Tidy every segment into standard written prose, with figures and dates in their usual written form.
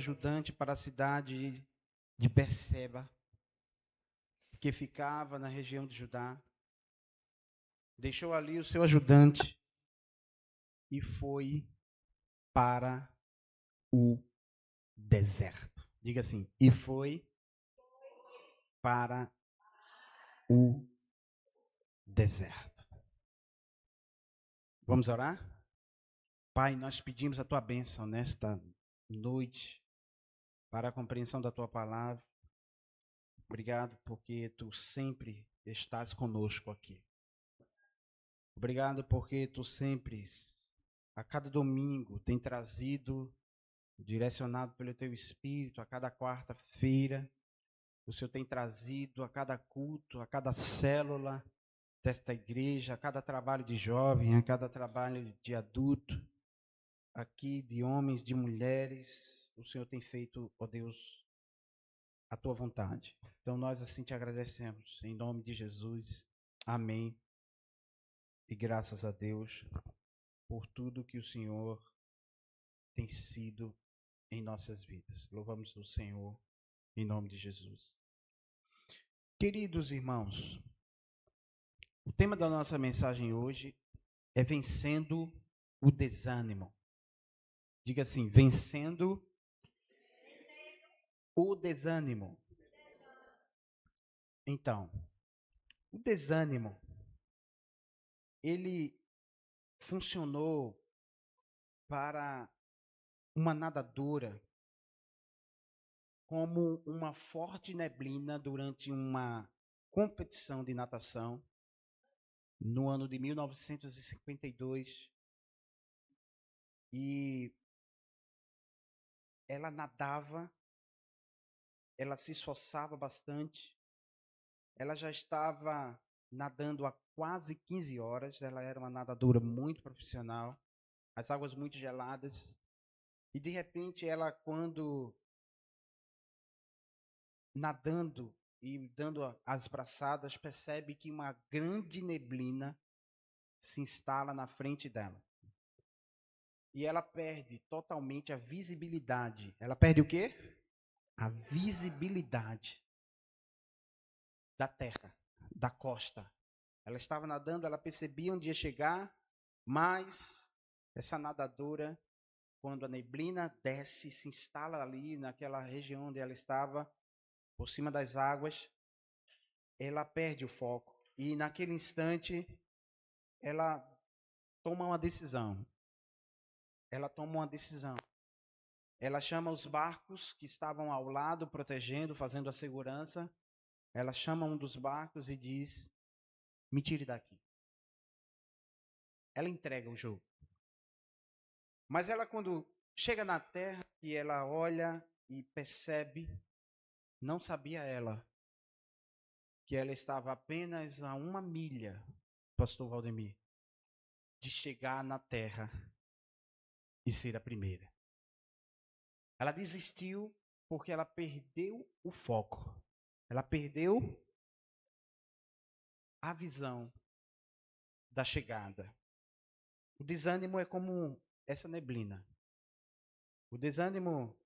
ajudante para a cidade de Berseba, que ficava na região de Judá. Deixou ali o seu ajudante e foi para o deserto. Diga assim, e foi para o deserto. Vamos orar? Pai, nós pedimos a tua bênção nesta noite para a compreensão da tua palavra. Obrigado porque tu sempre estás conosco aqui. Obrigado porque tu sempre, a cada domingo, tem trazido, direcionado pelo teu Espírito, a cada quarta-feira, o Senhor tem trazido a cada culto, a cada célula desta igreja, a cada trabalho de jovem, a cada trabalho de adulto, aqui de homens, de mulheres, o Senhor tem feito, ó Deus, a tua vontade. Então nós assim te agradecemos, em nome de Jesus. Amém. E graças a Deus por tudo que o Senhor tem sido em nossas vidas. Louvamos o Senhor em nome de Jesus. Queridos irmãos, o tema da nossa mensagem hoje é vencendo o desânimo. Diga assim, vencendo o desânimo. Então, o desânimo, ele funcionou para uma nadadora como uma forte neblina durante uma competição de natação no ano de 1952. E ela nadava, ela se esforçava bastante, ela já estava nadando há quase 15 horas, ela era uma nadadora muito profissional, as águas muito geladas, e de repente ela, quando nadando e dando as braçadas, percebe que uma grande neblina se instala na frente dela. E ela perde totalmente a visibilidade. Ela perde o quê? A visibilidade da terra, da costa. Ela estava nadando, ela percebia onde ia chegar, mas essa nadadora, quando a neblina desce, se instala ali naquela região onde ela estava, por cima das águas, ela perde o foco. E naquele instante, ela toma uma decisão. Ela toma uma decisão. Ela chama os barcos que estavam ao lado, protegendo, fazendo a segurança. Ela chama um dos barcos e diz: me tire daqui. Ela entrega o jogo. Mas ela, quando chega na terra e ela olha e percebe, não sabia ela, que ela estava apenas a 1 milha, pastor Valdemir, de chegar na terra e ser a primeira. Ela desistiu porque ela perdeu o foco. Ela perdeu a visão da chegada. O desânimo é como essa neblina. O desânimo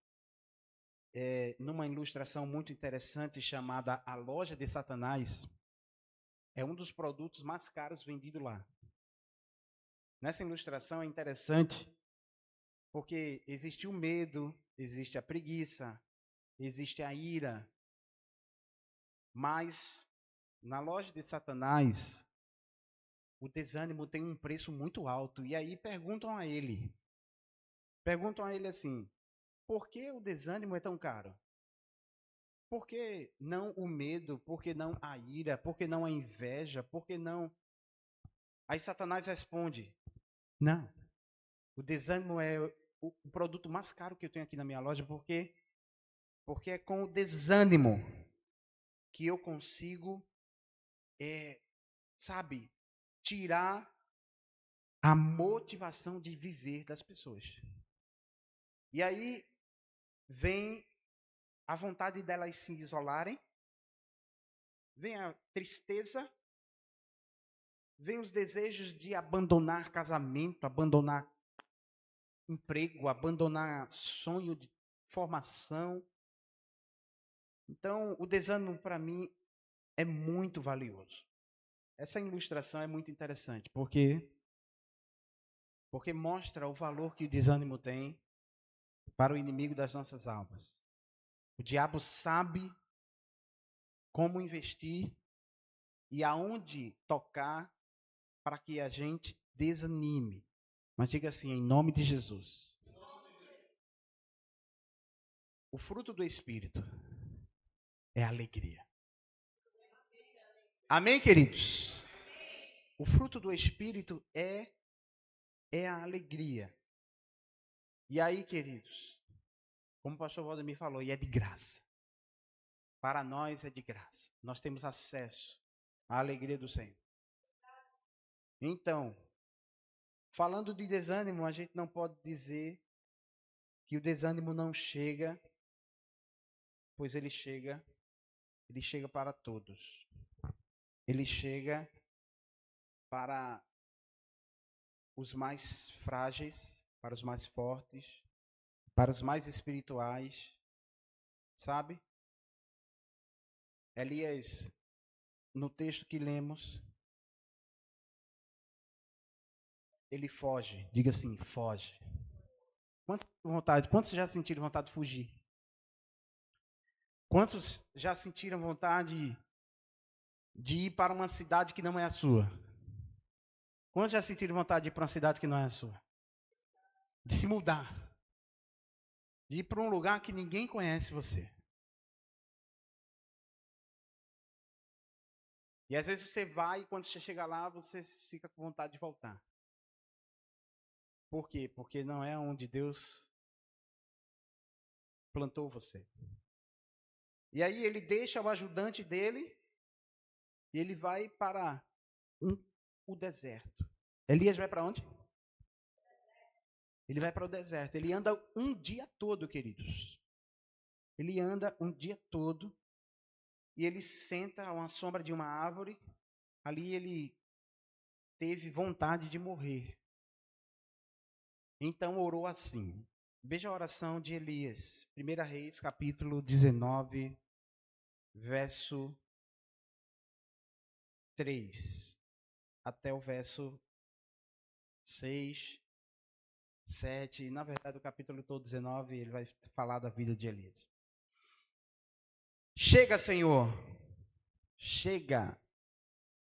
é, numa ilustração muito interessante chamada A Loja de Satanás, é um dos produtos mais caros vendidos lá. Nessa ilustração é interessante porque existe o medo, existe a preguiça, existe a ira, mas na loja de Satanás o desânimo tem um preço muito alto. E aí perguntam a ele assim, por que o desânimo é tão caro? Por que não o medo? Por que não a ira? Por que não a inveja? Por que não... Aí Satanás responde, não, o desânimo é o produto mais caro que eu tenho aqui na minha loja, porque é com o desânimo que eu consigo, sabe, tirar a motivação de viver das pessoas. E aí vem a vontade delas se isolarem, vem a tristeza, vem os desejos de abandonar casamento, abandonar emprego, abandonar sonho de formação. Então, o desânimo, para mim, é muito valioso. Essa ilustração é muito interessante, porque mostra o valor que o desânimo tem para o inimigo das nossas almas. O diabo sabe como investir e aonde tocar para que a gente desanime. Mas diga assim, em nome de Jesus. O fruto do Espírito é a alegria. Amém, queridos? O fruto do Espírito é a alegria. E aí, queridos, como o pastor Valdemir falou, e é de graça. Para nós é de graça. Nós temos acesso à alegria do Senhor. Então, falando de desânimo, a gente não pode dizer que o desânimo não chega, pois ele chega para todos. Ele chega para os mais frágeis, para os mais fortes, para os mais espirituais, sabe? Elias, no texto que lemos, ele foge. Diga assim, foge. Quantos já sentiram vontade de fugir? Quantos já sentiram vontade de ir para uma cidade que não é a sua? Quantos já sentiram vontade de ir para uma cidade que não é a sua? De se mudar. De ir para um lugar que ninguém conhece você. E às vezes você vai e quando você chega lá, você fica com vontade de voltar. Por quê? Porque não é onde Deus plantou você. E aí ele deixa o ajudante dele e ele vai para o deserto. Elias vai para onde? Ele vai para o deserto. Ele anda um dia todo, queridos. Ele anda um dia todo e ele senta à sombra de uma árvore. Ali ele teve vontade de morrer. Então orou assim. Veja a oração de Elias. 1 Reis, capítulo 19, verso 3. Até o verso 6, 7. Na verdade, o capítulo todo 19, ele vai falar da vida de Elias. Chega, Senhor. Chega,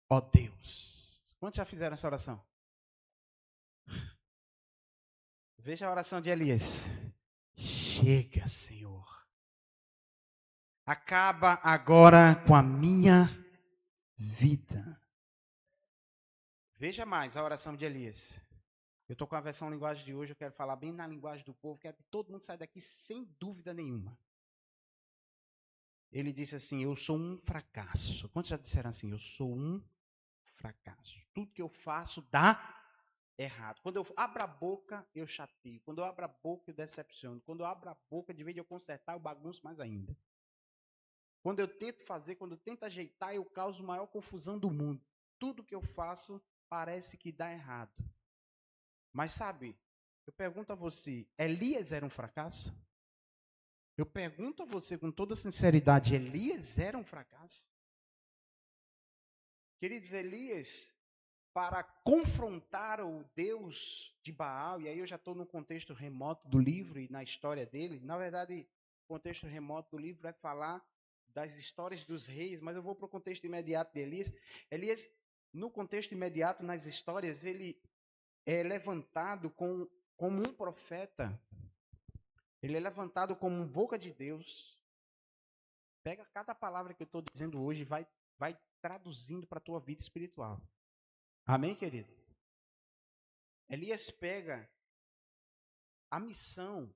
ó Deus. Quantos já fizeram essa oração? Veja a oração de Elias. Chega, Senhor. Acaba agora com a minha vida. Veja mais a oração de Elias. Eu estou com a versão linguagem de hoje, eu quero falar bem na linguagem do povo, quero que todo mundo saia daqui sem dúvida nenhuma. Ele disse assim, eu sou um fracasso. Quantos já disseram assim, eu sou um fracasso. Tudo que eu faço dá errado. Quando eu abro a boca, eu chateio. Quando eu abro a boca, eu decepciono. Quando eu abro a boca, de vez de eu consertar, eu bagunço mais ainda. Quando eu tento fazer, quando eu tento ajeitar, eu causo a maior confusão do mundo. Tudo que eu faço parece que dá errado. Mas sabe, eu pergunto a você, Elias era um fracasso? Eu pergunto a você com toda sinceridade, Elias era um fracasso? Queridos, Elias, para confrontar o Deus de Baal, e aí eu já estou no contexto remoto do livro e na história dele, na verdade, o contexto remoto do livro vai falar das histórias dos reis, mas eu vou para o contexto imediato de Elias. Elias, no contexto imediato, nas histórias, ele é levantado como um profeta. Ele é levantado como um boca de Deus. Pega cada palavra que eu estou dizendo hoje e vai traduzindo para a tua vida espiritual. Amém, querido? Elias pega a missão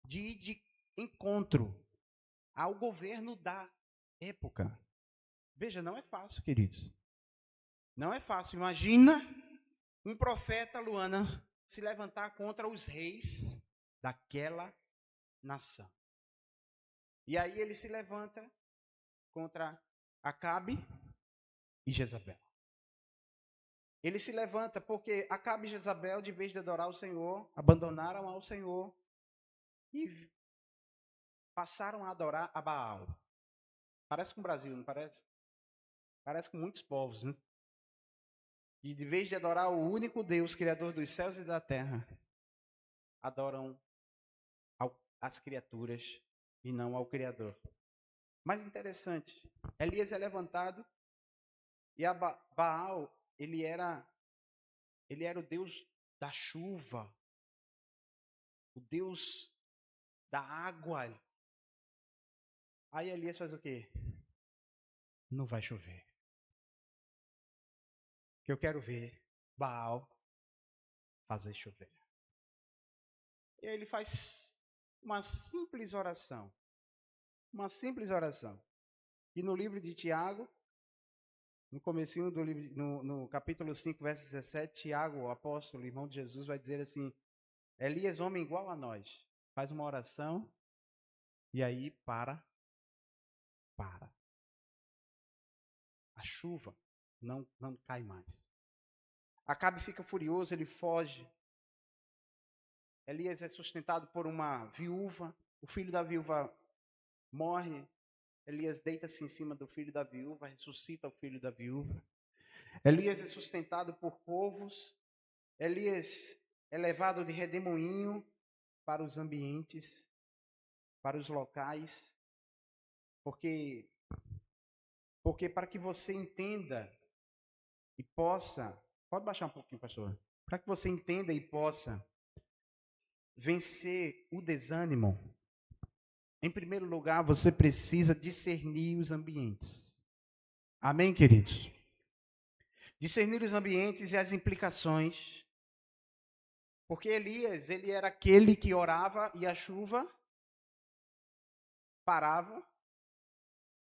de ir de encontro ao governo da época. Veja, não é fácil, queridos. Não é fácil. Imagina um profeta, Luana, se levantar contra os reis daquela nação. E aí ele se levanta contra Acabe e Jezabel. Ele se levanta porque Acabe e Jezabel, de vez de adorar o Senhor, abandonaram ao Senhor e passaram a adorar a Baal. Parece com o Brasil, não parece? Parece com muitos povos, né? E de vez de adorar o único Deus, Criador dos céus e da terra, adoram as criaturas e não ao Criador. Mas interessante, Elias é levantado e a Baal, ele era o Deus da chuva, o Deus da água. Aí Elias faz o quê? Não vai chover. Que eu quero ver Baal fazer chover. E aí ele faz uma simples oração. Uma simples oração. E no livro de Tiago, no comecinho do livro, no capítulo 5, verso 17, Tiago, o apóstolo, irmão de Jesus, vai dizer assim: Elias, homem igual a nós, faz uma oração e aí para. A chuva não cai mais. Acabe fica furioso, ele foge. Elias é sustentado por uma viúva. O filho da viúva morre. Elias deita-se em cima do filho da viúva, ressuscita o filho da viúva. Elias é sustentado por povos. Elias é levado de redemoinho para os ambientes, para os locais, porque para que você entenda e possa, pode baixar um pouquinho, pastor, para que você entenda e possa vencer o desânimo, em primeiro lugar, você precisa discernir os ambientes. Amém, queridos? Discernir os ambientes e as implicações. Porque Elias, ele era aquele que orava e a chuva parava.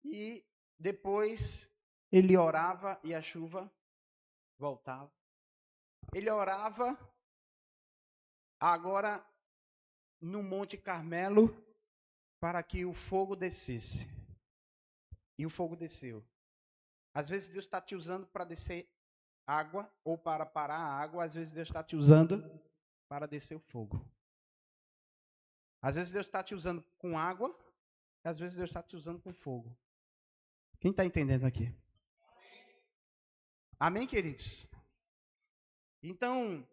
E depois ele orava e a chuva voltava. Ele orava agora no Monte Carmelo para que o fogo descesse. E o fogo desceu. Às vezes Deus está te usando para descer água ou para parar a água. Às vezes Deus está te usando para descer o fogo. Às vezes Deus está te usando com água. Às vezes Deus está te usando com fogo. Quem está entendendo aqui? Amém, queridos? Então,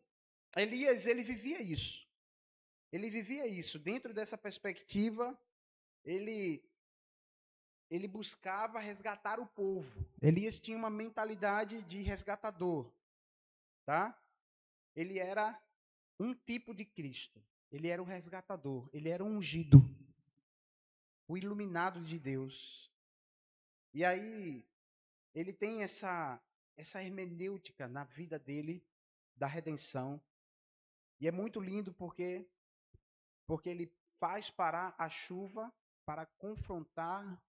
Elias, ele vivia isso. Ele vivia isso. Dentro dessa perspectiva, ele buscava resgatar o povo. Elias tinha uma mentalidade de resgatador, tá? Ele era um tipo de Cristo. Ele era o resgatador. Ele era o ungido, o iluminado de Deus. E aí, ele tem essa hermenêutica na vida dele, da redenção. E é muito lindo porque ele faz parar a chuva para confrontar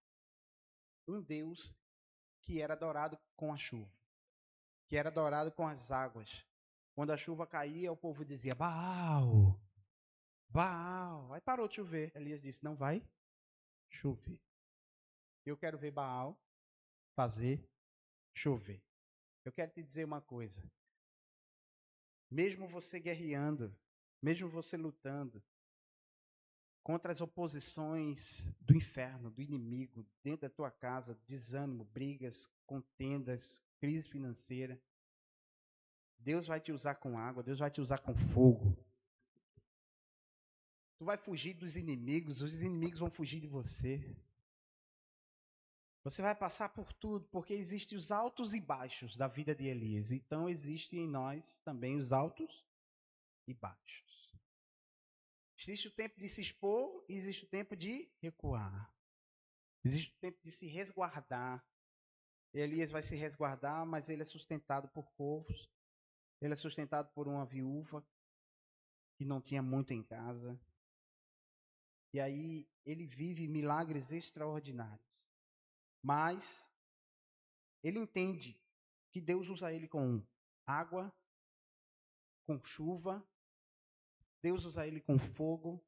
um Deus que era adorado com a chuva, que era adorado com as águas. Quando a chuva caía, o povo dizia, Baal, Baal. Aí parou de chover. Elias disse, não vai chover. Eu quero ver Baal fazer chover. Eu quero te dizer uma coisa. Mesmo você guerreando, mesmo você lutando contra as oposições do inferno, do inimigo, dentro da tua casa, desânimo, brigas, contendas, crise financeira, Deus vai te usar com água, Deus vai te usar com fogo. Tu vai fugir dos inimigos, os inimigos vão fugir de você. Você vai passar por tudo, porque existem os altos e baixos da vida de Elias. Então, existem em nós também os altos e baixos. Existe o tempo de se expor e existe o tempo de recuar. Existe o tempo de se resguardar. Elias vai se resguardar, mas ele é sustentado por povos. Ele é sustentado por uma viúva que não tinha muito em casa. E aí ele vive milagres extraordinários. Mas ele entende que Deus usa ele com água, com chuva, Deus usa ele com fogo.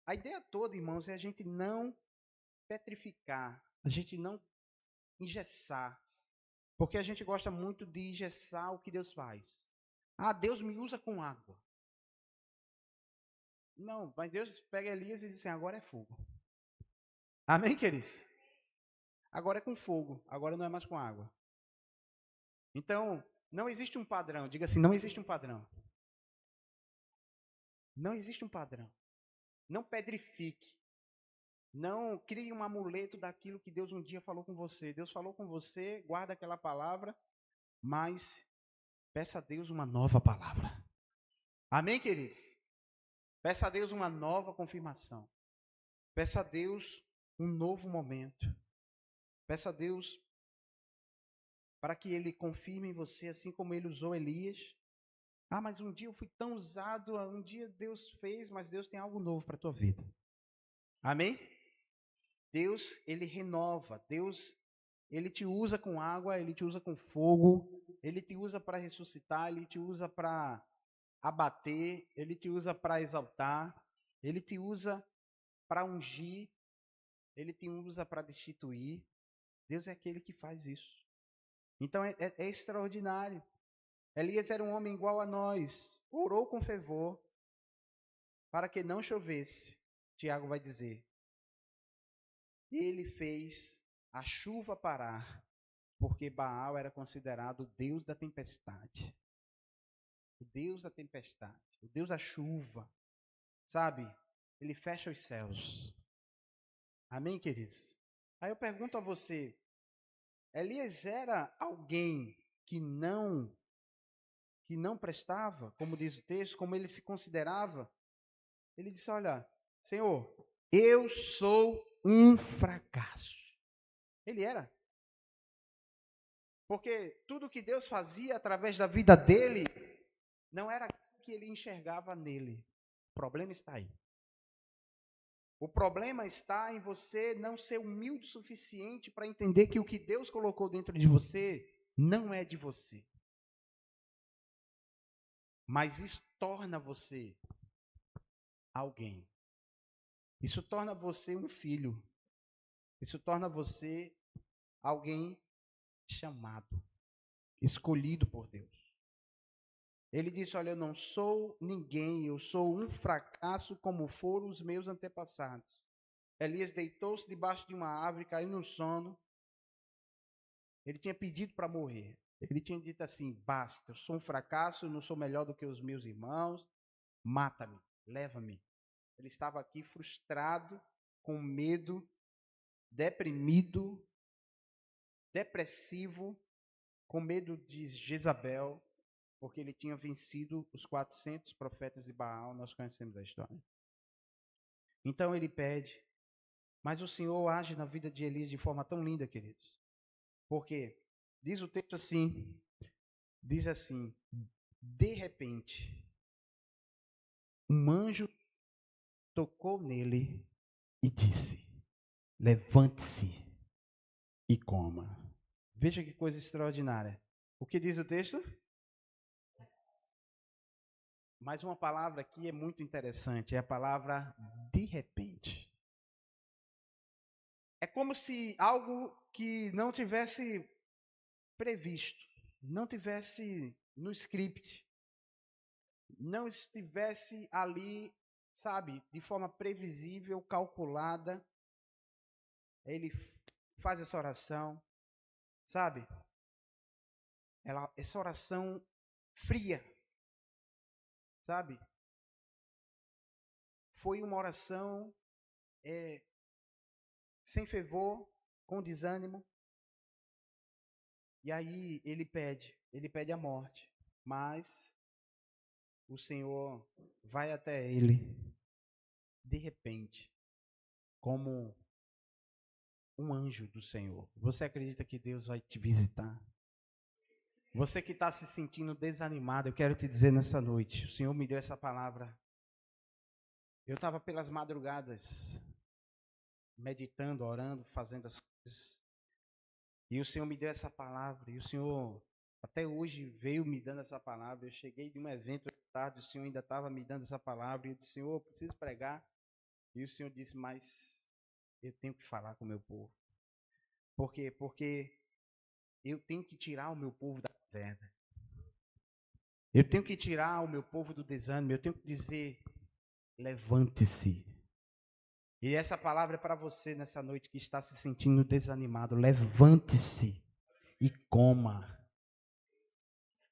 A ideia toda, irmãos, é a gente não petrificar, a gente não engessar. Porque a gente gosta muito de engessar o que Deus faz. Ah, Deus me usa com água. Não, mas Deus pega Elias e diz assim, agora é fogo. Amém, queridos? Agora é com fogo, agora não é mais com água. Então, não existe um padrão. Diga assim, não existe um padrão. Não existe um padrão. Não pedrifique. Não crie um amuleto daquilo que Deus um dia falou com você. Deus falou com você, guarda aquela palavra, mas peça a Deus uma nova palavra. Amém, queridos? Peça a Deus uma nova confirmação. Peça a Deus um novo momento. Peça a Deus para que Ele confirme em você, assim como Ele usou Elias. Ah, mas um dia eu fui tão usado, um dia Deus fez, mas Deus tem algo novo para a tua vida. Amém? Deus, Ele renova. Deus, Ele te usa com água, Ele te usa com fogo, Ele te usa para ressuscitar, Ele te usa para abater, Ele te usa para exaltar, Ele te usa para ungir, Ele te usa para destituir. Deus é aquele que faz isso. Então é extraordinário. Elias era um homem igual a nós, orou com fervor para que não chovesse. Tiago vai dizer. Ele fez a chuva parar, porque Baal era considerado o Deus da tempestade. O Deus da tempestade, o Deus da chuva. Sabe? Ele fecha os céus. Amém, queridos? Aí eu pergunto a você, Elias era alguém que não prestava, como diz o texto, como ele se considerava? Ele disse, olha, Senhor, eu sou um fracasso. Ele era. Porque tudo que Deus fazia através da vida dele, não era o que ele enxergava nele. O problema está aí. O problema está em você não ser humilde o suficiente para entender que o que Deus colocou dentro de você não é de você. Mas isso torna você alguém. Isso torna você um filho. Isso torna você alguém chamado, escolhido por Deus. Ele disse, olha, eu não sou ninguém, eu sou um fracasso como foram os meus antepassados. Elias deitou-se debaixo de uma árvore, caiu no sono. Ele tinha pedido para morrer. Ele tinha dito assim, basta, eu sou um fracasso, eu não sou melhor do que os meus irmãos, mata-me, leva-me. Ele estava aqui frustrado, com medo, deprimido, depressivo, com medo de Jezabel, porque ele tinha vencido os 400 profetas de Baal, nós conhecemos a história. Então ele pede, mas o Senhor age na vida de Elias de forma tão linda, queridos. Porque diz o texto assim, diz assim, de repente, um anjo tocou nele e disse, levante-se e coma. Veja que coisa extraordinária. O que diz o texto? Mas uma palavra aqui é muito interessante, é a palavra de repente. É como se algo que não tivesse previsto, não tivesse no script, não estivesse ali, sabe, de forma previsível, calculada. Ele faz essa oração, sabe? Essa oração fria, sabe? Foi uma oração sem fervor, com desânimo. E aí ele pede a morte. Mas o Senhor vai até ele, de repente, como um anjo do Senhor. Você acredita que Deus vai te visitar? Você que está se sentindo desanimado, eu quero te dizer nessa noite, o Senhor me deu essa palavra. Eu estava pelas madrugadas, meditando, orando, fazendo as coisas. E o Senhor me deu essa palavra. E o Senhor, até hoje, veio me dando essa palavra. Eu cheguei de um evento tarde, o Senhor ainda estava me dando essa palavra. E eu disse, Senhor, eu preciso pregar. E o Senhor disse, mas eu tenho que falar com o meu povo. Por quê? Porque eu tenho que tirar o meu povo da caverna. Eu tenho que tirar o meu povo do desânimo. Eu tenho que dizer, levante-se. E essa palavra é para você nessa noite que está se sentindo desanimado. Levante-se e coma.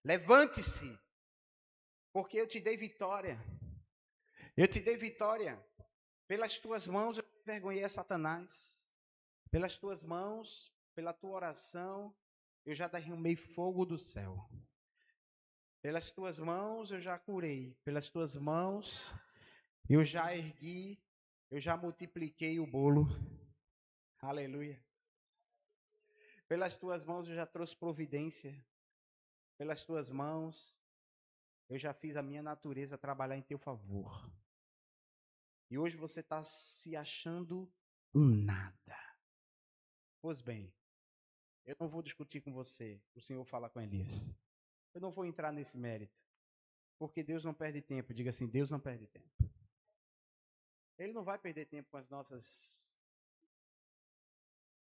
Levante-se, porque eu te dei vitória. Eu te dei vitória. Pelas tuas mãos eu envergonhei a Satanás. Pelas tuas mãos, pela tua oração, eu já derramei fogo do céu. Pelas tuas mãos eu já curei. Pelas tuas mãos eu já ergui, eu já multipliquei o bolo. Aleluia. Pelas tuas mãos eu já trouxe providência. Pelas tuas mãos eu já fiz a minha natureza trabalhar em teu favor. E hoje você está se achando um nada. Pois bem, eu não vou discutir com você. O Senhor fala com Elias. Eu não vou entrar nesse mérito. Porque Deus não perde tempo. Diga assim, Deus não perde tempo. Ele não vai perder tempo com as nossas,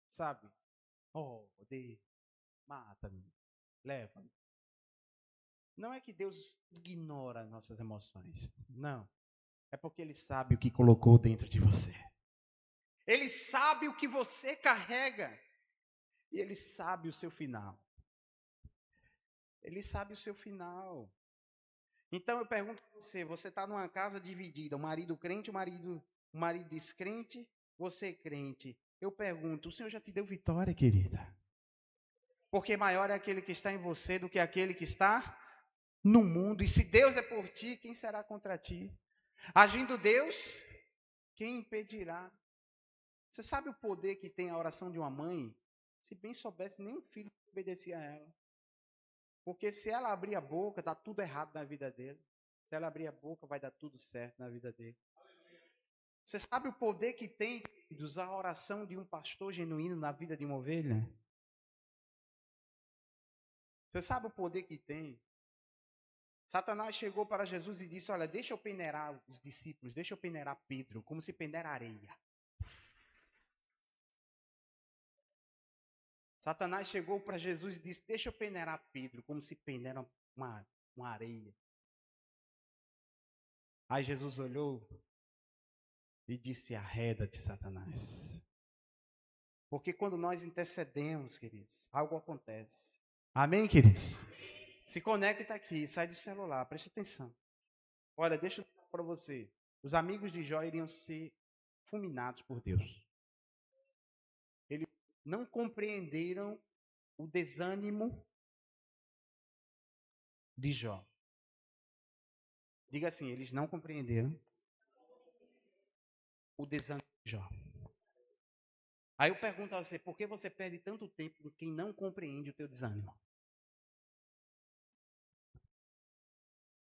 sabe? Oh, odeio, mata-me, leva-me. Não é que Deus ignora nossas emoções. Não. É porque Ele sabe o que colocou dentro de você. Ele sabe o que você carrega. E Ele sabe o seu final. Ele sabe o seu final. Então eu pergunto a você, você está numa casa dividida, o marido crente, o marido descrente, você crente. Eu pergunto, o Senhor já te deu vitória, querida? Porque maior é aquele que está em você do que aquele que está no mundo. E se Deus é por ti, quem será contra ti? Agindo Deus, quem impedirá? Você sabe o poder que tem a oração de uma mãe? Se bem soubesse, nenhum filho obedecia a ela. Porque se ela abrir a boca, dá tudo errado na vida dele. Se ela abrir a boca, vai dar tudo certo na vida dele. Você sabe o poder que tem de usar a oração de um pastor genuíno na vida de uma ovelha? Você sabe o poder que tem? Satanás chegou para Jesus e disse, olha, deixa eu peneirar os discípulos, deixa eu peneirar Pedro, como se peneira areia. Satanás chegou para Jesus e disse, deixa eu peneirar Pedro, como se peneira uma areia. Aí Jesus olhou e disse, arreda-te, Satanás. Porque quando nós intercedemos, queridos, algo acontece. Amém, queridos? Se conecta aqui, sai do celular, preste atenção. Olha, deixa eu falar para você. Os amigos de Jó iriam ser fulminados por Deus. Eles não compreenderam o desânimo de Jó. Diga assim, eles não compreenderam o desânimo de Jó. Aí eu pergunto a você, por que você perde tanto tempo com quem não compreende o teu desânimo?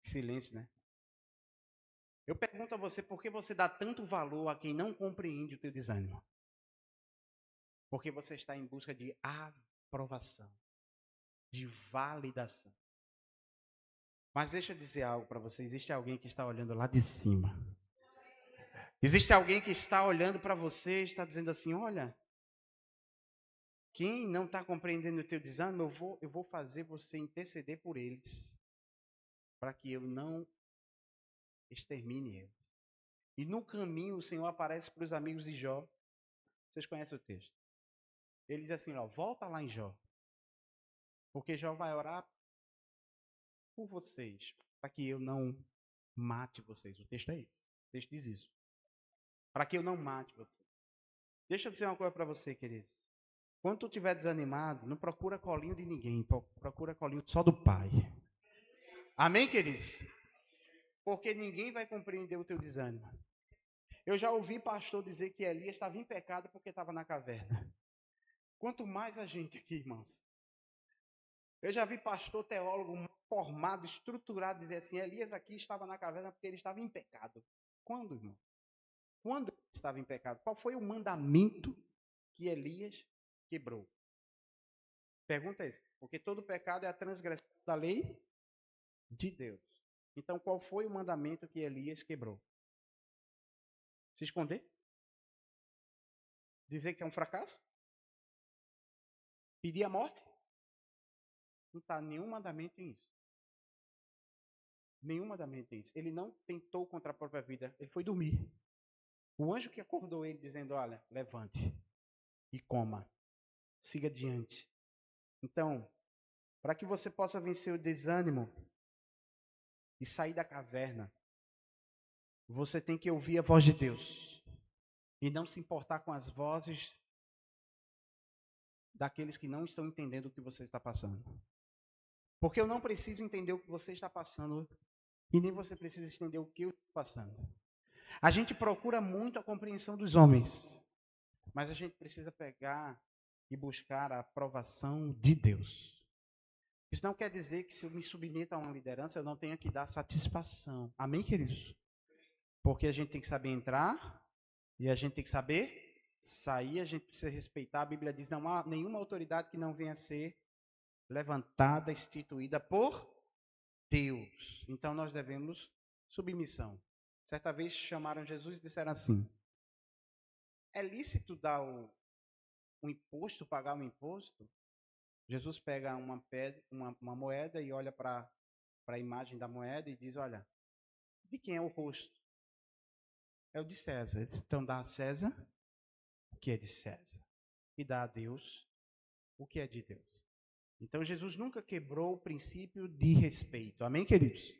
Silêncio, né? Eu pergunto a você, por que você dá tanto valor a quem não compreende o teu desânimo? Porque você está em busca de aprovação, de validação. Mas deixa eu dizer algo para você, existe alguém que está olhando lá de cima. Existe alguém que está olhando para você e está dizendo assim, olha, quem não está compreendendo o teu desânimo, eu vou fazer você interceder por eles, para que eu não extermine eles. E no caminho o Senhor aparece para os amigos de Jó. Vocês conhecem o texto? Ele diz assim, ó, volta lá em Jó. Porque Jó vai orar por vocês, para que eu não mate vocês. O texto é esse. O texto diz isso. Para que eu não mate vocês. Deixa eu dizer uma coisa para você, queridos. Quando tu estiver desanimado, não procura colinho de ninguém, procura colinho só do Pai. Amém, queridos? Porque ninguém vai compreender o teu desânimo. Eu já ouvi pastor dizer que Elias estava em pecado porque estava na caverna. Quanto mais a gente aqui, irmãos. Eu já vi pastor teólogo formado, estruturado, dizer assim, Elias aqui estava na caverna porque ele estava em pecado. Quando, irmão? Quando ele estava em pecado? Qual foi o mandamento que Elias quebrou? Pergunta é essa. Porque todo pecado é a transgressão da lei de Deus. Então, qual foi o mandamento que Elias quebrou? Se esconder? Dizer que é um fracasso? Pedir a morte? Não está nenhum mandamento nisso. Nenhum mandamento nisso. Ele não tentou contra a própria vida. Ele foi dormir. O anjo que acordou ele dizendo, olha, levante e coma. Siga adiante. Então, para que você possa vencer o desânimo e sair da caverna, você tem que ouvir a voz de Deus e não se importar com as vozes daqueles que não estão entendendo o que você está passando. Porque eu não preciso entender o que você está passando e nem você precisa entender o que eu estou passando. A gente procura muito a compreensão dos homens, mas a gente precisa pegar e buscar a aprovação de Deus. Isso não quer dizer que se eu me submeto a uma liderança, eu não tenha que dar satisfação. Amém, queridos? Porque a gente tem que saber entrar e a gente tem que saber sair, a gente precisa respeitar. A Bíblia diz, não há nenhuma autoridade que não venha a ser levantada, instituída por Deus. Então nós devemos submissão. Certa vez chamaram Jesus e disseram assim, é lícito dar um imposto, pagar um imposto? Jesus pega uma moeda e olha para a imagem da moeda e diz, olha, de quem é o rosto? É o de César. Então dá a César o que é de César e dá a Deus o que é de Deus. Então Jesus nunca quebrou o princípio de respeito. Amém, queridos?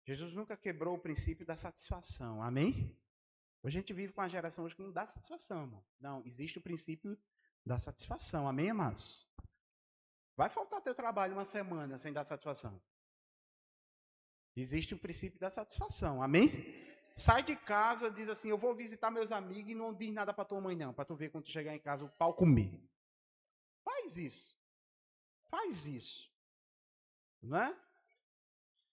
Jesus nunca quebrou o princípio da satisfação. Amém? A gente vive com a geração hoje que não dá satisfação, irmão. Não, existe o princípio da satisfação. Amém, amados? Vai faltar teu trabalho uma semana sem dar satisfação. Existe o princípio da satisfação. Amém? Sai de casa, diz assim, eu vou visitar meus amigos e não diz nada para tua mãe não, para tu ver quando tu chegar em casa o pau comer. Faz isso. Faz isso. Não é?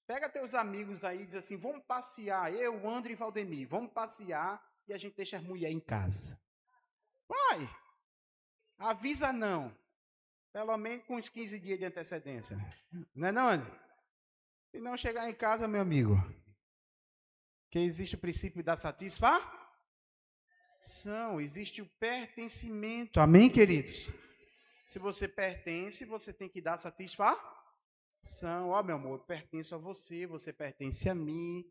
Pega teus amigos aí e diz assim, vamos passear, eu, André e Valdemir, vamos passear e a gente deixa as mulheres em casa. Vai! Avisa não. Pelo menos com uns 15 dias de antecedência. Não é não, André? Se não chegar em casa, meu amigo, que existe o princípio da satisfação, existe o pertencimento. Amém, queridos? Se você pertence, você tem que dar satisfação. Ó, meu amor, eu pertenço a você, você pertence a mim,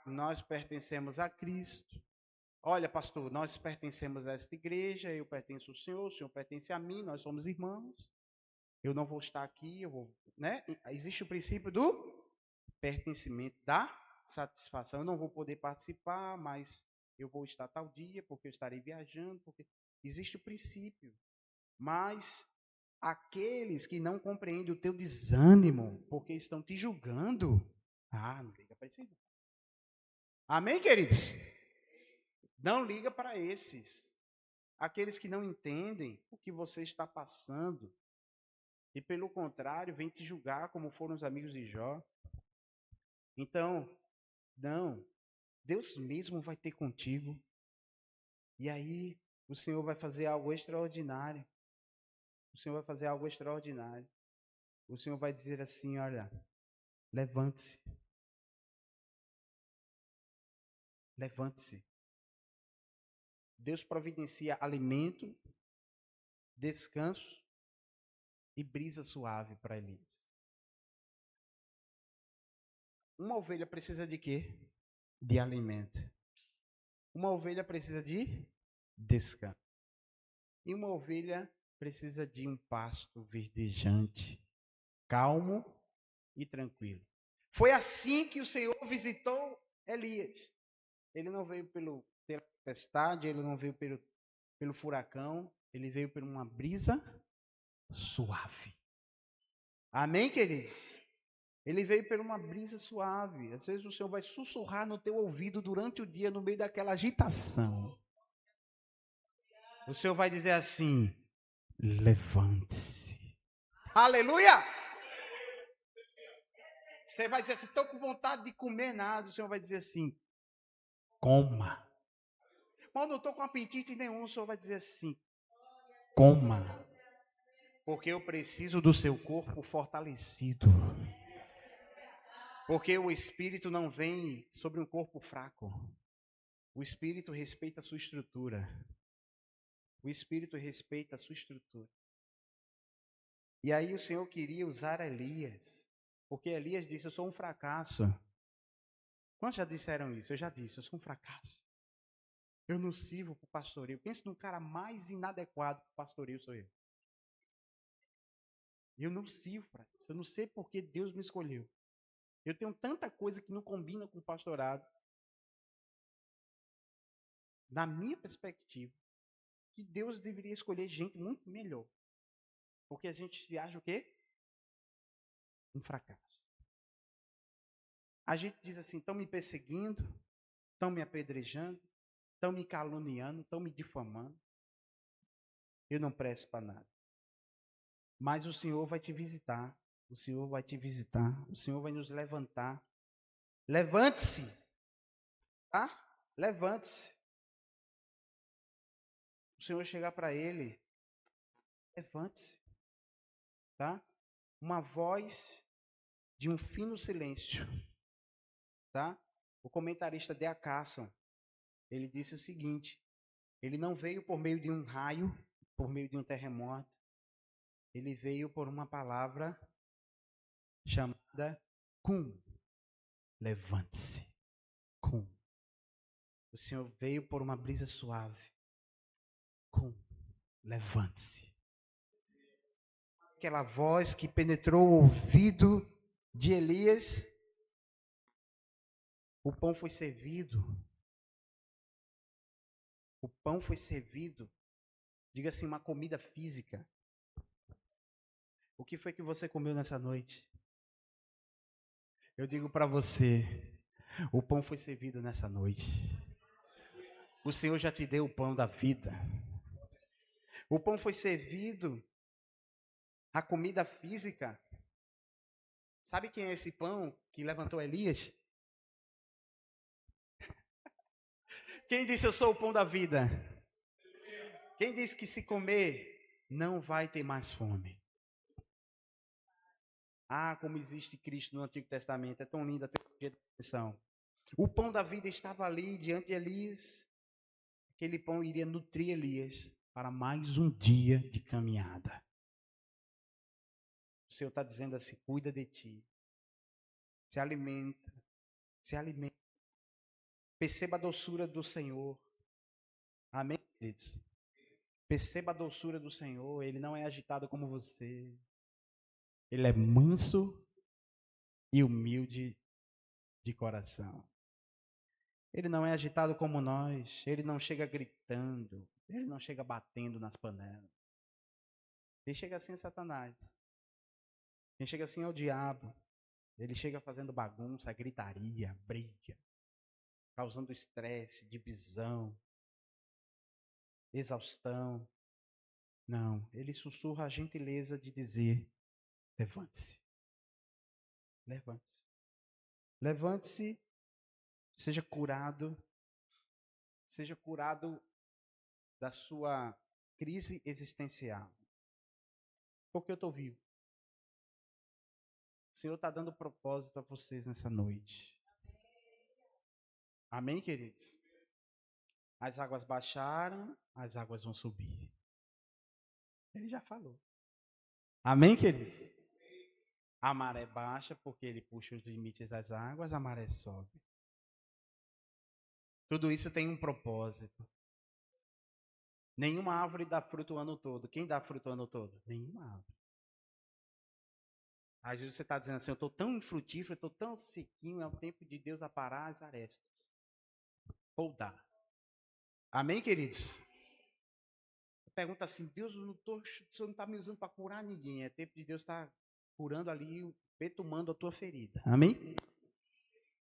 nós pertencemos a Cristo. Olha, pastor, nós pertencemos a esta igreja, eu pertenço ao senhor, o senhor pertence a mim, nós somos irmãos. Eu não vou estar aqui, eu vou, né? Existe o princípio do pertencimento, da satisfação. Eu não vou poder participar, mas eu vou estar tal dia, porque eu estarei viajando, porque existe o princípio. Mas aqueles que não compreendem o teu desânimo, porque estão te julgando, não liga para isso. Amém, queridos? Não liga para esses. Aqueles que não entendem o que você está passando. E pelo contrário, vem te julgar como foram os amigos de Jó. Então, não. Deus mesmo vai ter contigo. E aí, o Senhor vai fazer algo extraordinário. O Senhor vai fazer algo extraordinário. O Senhor vai dizer assim, olha, levante-se. Levante-se. Deus providencia alimento, descanso e brisa suave para Elias. Uma ovelha precisa de quê? De alimento. Uma ovelha precisa de descanso. E uma ovelha precisa de um pasto verdejante, calmo e tranquilo. Foi assim que o Senhor visitou Elias. Ele não veio pela tempestade, ele não veio pelo furacão, ele veio por uma brisa suave. Amém, queridos? Ele veio por uma brisa suave. Às vezes o Senhor vai sussurrar no teu ouvido durante o dia, no meio daquela agitação. O Senhor vai dizer assim, levante-se. Aleluia! Você vai dizer assim, estou com vontade de comer nada. O Senhor vai dizer assim, coma. Mas não estou com apetite nenhum. O Senhor vai dizer assim, coma. Porque eu preciso do seu corpo fortalecido. Porque o Espírito não vem sobre um corpo fraco. O Espírito respeita a sua estrutura. O Espírito respeita a sua estrutura. E aí o Senhor queria usar Elias. Porque Elias disse, eu sou um fracasso. Quantos já disseram isso? Eu já disse, eu sou um fracasso. Eu não sirvo para o pastoreio. Pensa num cara mais inadequado para o pastoreio, sou eu. Eu não sirvo para isso. Eu não sei por que Deus me escolheu. Eu tenho tanta coisa que não combina com o pastorado. Na minha perspectiva, que Deus deveria escolher gente muito melhor. Porque a gente se acha o quê? Um fracasso. A gente diz assim, estão me perseguindo, estão me apedrejando, estão me caluniando, estão me difamando. Eu não presto para nada. Mas o Senhor vai te visitar. O Senhor vai te visitar. O Senhor vai nos levantar. Levante-se. Tá? Levante-se. O Senhor chegar para ele. Levante-se. Tá? Uma voz de um fino silêncio. Tá? O comentarista D.A. Carson, ele disse o seguinte: ele não veio por meio de um raio, por meio de um terremoto. Ele veio por uma palavra chamada cum. Levante-se. Cum. O Senhor veio por uma brisa suave. Cum. Levante-se. Aquela voz que penetrou o ouvido de Elias. O pão foi servido. O pão foi servido. Diga assim, uma comida física. O que foi que você comeu nessa noite? Eu digo para você, o pão foi servido nessa noite. O Senhor já te deu o pão da vida. O pão foi servido, a comida física. Sabe quem é esse pão que levantou Elias? Quem disse eu sou o pão da vida? Quem disse que se comer não vai ter mais fome? Ah, como existe Cristo no Antigo Testamento, é tão linda a teologia da expressão. O pão da vida estava ali diante de Elias. Aquele pão iria nutrir Elias para mais um dia de caminhada. O Senhor está dizendo assim, cuida de ti. Se alimenta. Se alimenta. Perceba a doçura do Senhor. Amém, queridos? Perceba a doçura do Senhor. Ele não é agitado como você. Ele é manso e humilde de coração. Ele não é agitado como nós. Ele não chega gritando. Ele não chega batendo nas panelas. Ele chega assim a Satanás. Ele chega assim ao diabo. Ele chega fazendo bagunça, gritaria, briga, causando estresse, divisão, exaustão. Não, ele sussurra a gentileza de dizer: levante-se. Levante-se. Levante-se, seja curado da sua crise existencial. Porque eu estou vivo. O Senhor está dando propósito a vocês nessa noite. Amém, queridos? As águas baixaram, as águas vão subir. Ele já falou. Amém, queridos? A maré baixa, porque ele puxa os limites das águas, a maré sobe. Tudo isso tem um propósito. Nenhuma árvore dá fruto o ano todo. Quem dá fruto o ano todo? Nenhuma árvore. Às vezes você está dizendo assim, eu estou tão infrutífero, eu estou tão sequinho, é o tempo de Deus aparar as arestas. Ou dá. Amém, queridos? Pergunta assim, Deus, o Senhor não está me usando para curar ninguém. É tempo de Deus estar curando ali, betumando a tua ferida. Amém?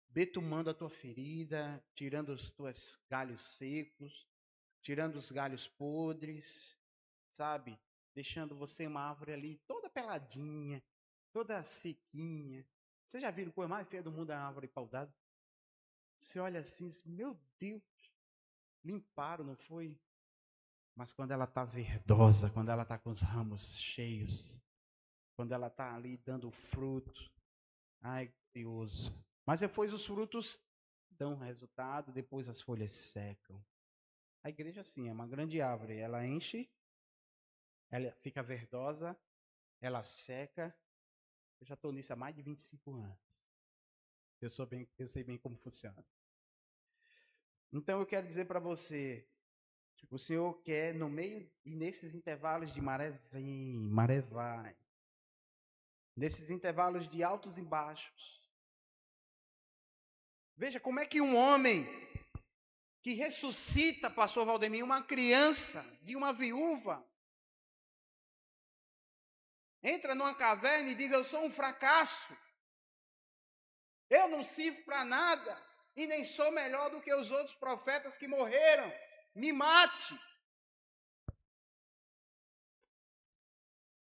Betumando a tua ferida, tirando os teus galhos secos, tirando os galhos podres, sabe? Deixando você uma árvore ali toda peladinha, toda sequinha. Você já viram a coisa mais feia do mundo, a árvore paudada? Você olha assim, meu Deus, limparam, não foi? Mas quando ela está verdosa, quando ela está com os ramos cheios, quando ela está ali dando fruto, ai, glorioso. Mas depois os frutos dão resultado, depois as folhas secam. A igreja, sim, é uma grande árvore. Ela enche, ela fica verdosa, ela seca. Eu já estou nisso há mais de 25 anos. Eu sei bem como funciona. Então eu quero dizer para você, o Senhor quer no meio e nesses intervalos de maré vem, maré vai, nesses intervalos de altos e baixos. Veja como é que um homem que ressuscita, pastor Valdemir, uma criança de uma viúva, entra numa caverna e diz: eu sou um fracasso, eu não sirvo para nada, e nem sou melhor do que os outros profetas que morreram, me mate.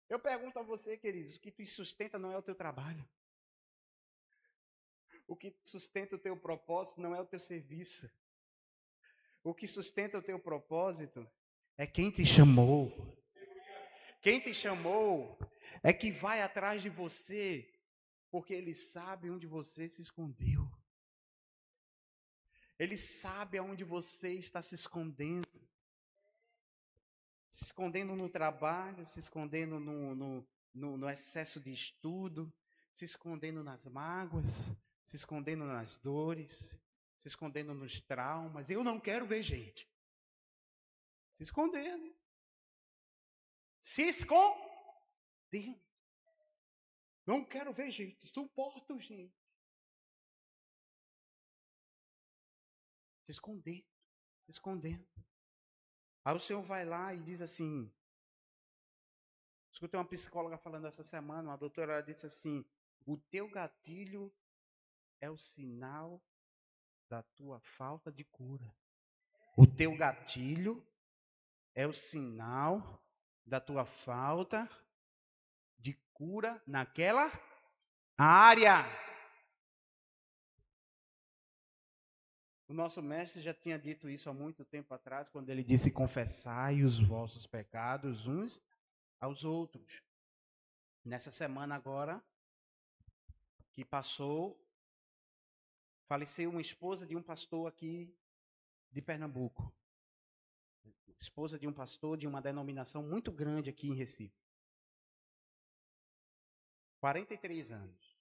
Eu pergunto a você, queridos, o que te sustenta não é o teu trabalho. O que sustenta o teu propósito não é o teu serviço. O que sustenta o teu propósito é quem te chamou. Quem te chamou é que vai atrás de você, porque ele sabe onde você se escondeu. Ele sabe aonde você está se escondendo. Se escondendo no trabalho, se escondendo no excesso de estudo, se escondendo nas mágoas, se escondendo nas dores, se escondendo nos traumas. Eu não quero ver gente. Se escondendo. Se escondendo. Não quero ver gente. Suporto gente. Se escondendo. Se escondendo. Aí o Senhor vai lá e diz assim. Escutei uma psicóloga falando essa semana, uma doutora, ela disse assim: o teu gatilho é o sinal da tua falta de cura. O teu gatilho é o sinal da tua falta de cura naquela área. O nosso mestre já tinha dito isso há muito tempo atrás, quando ele disse: confessai os vossos pecados uns aos outros. Nessa semana agora, que passou, faleceu uma esposa de um pastor aqui de Pernambuco. Esposa de um pastor de uma denominação muito grande aqui em Recife. 43 anos.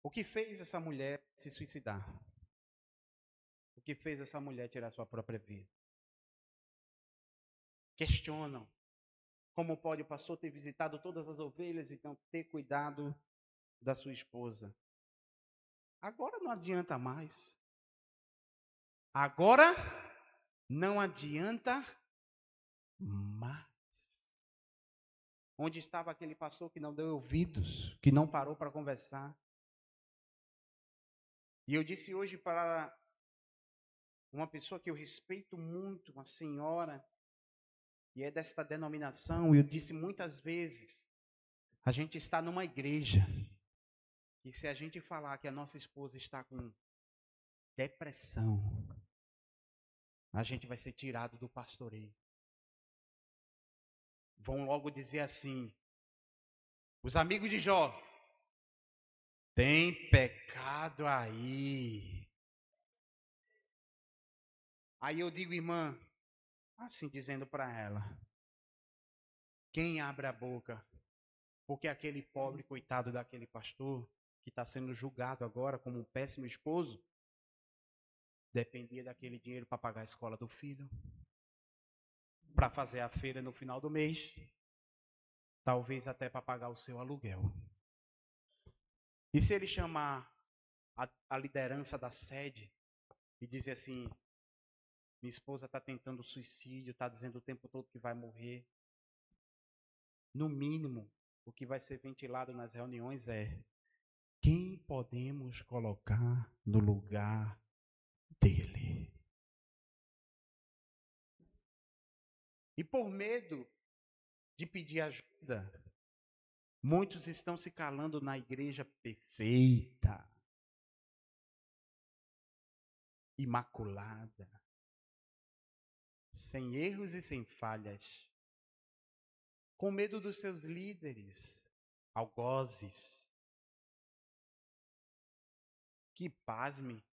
O que fez essa mulher se suicidar? O que fez essa mulher tirar sua própria vida? Questionam. Como pode o pastor ter visitado todas as ovelhas e não ter cuidado da sua esposa? Agora não adianta mais. Agora não adianta mais. Onde estava aquele pastor que não deu ouvidos, que não parou para conversar? E eu disse hoje para uma pessoa que eu respeito muito, uma senhora, e é desta denominação, e eu disse muitas vezes, a gente está numa igreja, e se a gente falar que a nossa esposa está com depressão, a gente vai ser tirado do pastoreio. Vão logo dizer assim, os amigos de Jó, tem pecado aí. Aí eu digo, irmã, assim dizendo para ela, quem abre a boca? Porque aquele pobre coitado daquele pastor, que está sendo julgado agora como um péssimo esposo, dependia daquele dinheiro para pagar a escola do filho, para fazer a feira no final do mês, talvez até para pagar o seu aluguel. E se ele chamar a liderança da sede e dizer assim, minha esposa está tentando suicídio, está dizendo o tempo todo que vai morrer, no mínimo, o que vai ser ventilado nas reuniões é quem podemos colocar no lugar dele. E por medo de pedir ajuda, muitos estão se calando na igreja perfeita, imaculada, sem erros e sem falhas, com medo dos seus líderes, algozes. Que pasme,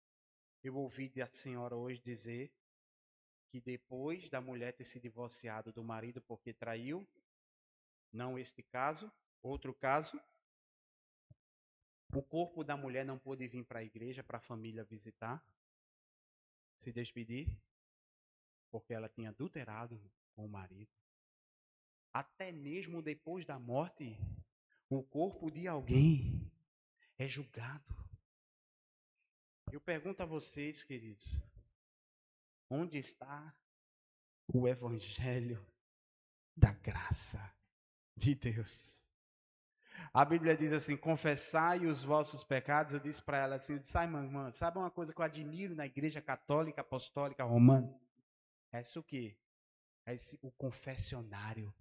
eu ouvi a senhora hoje dizer que depois da mulher ter se divorciado do marido porque traiu, não este caso, outro caso, o corpo da mulher não pôde vir para a igreja, para a família visitar. se despedir, porque ela tinha adulterado com o marido. Até mesmo depois da morte, o corpo de alguém é julgado. Eu pergunto a vocês, queridos, onde está o evangelho da graça de Deus? A Bíblia diz assim: confessai os vossos pecados. Eu disse para ela assim, eu disse, irmã, sabe uma coisa que eu admiro na Igreja Católica Apostólica Romana? É isso o quê? É o confessionário.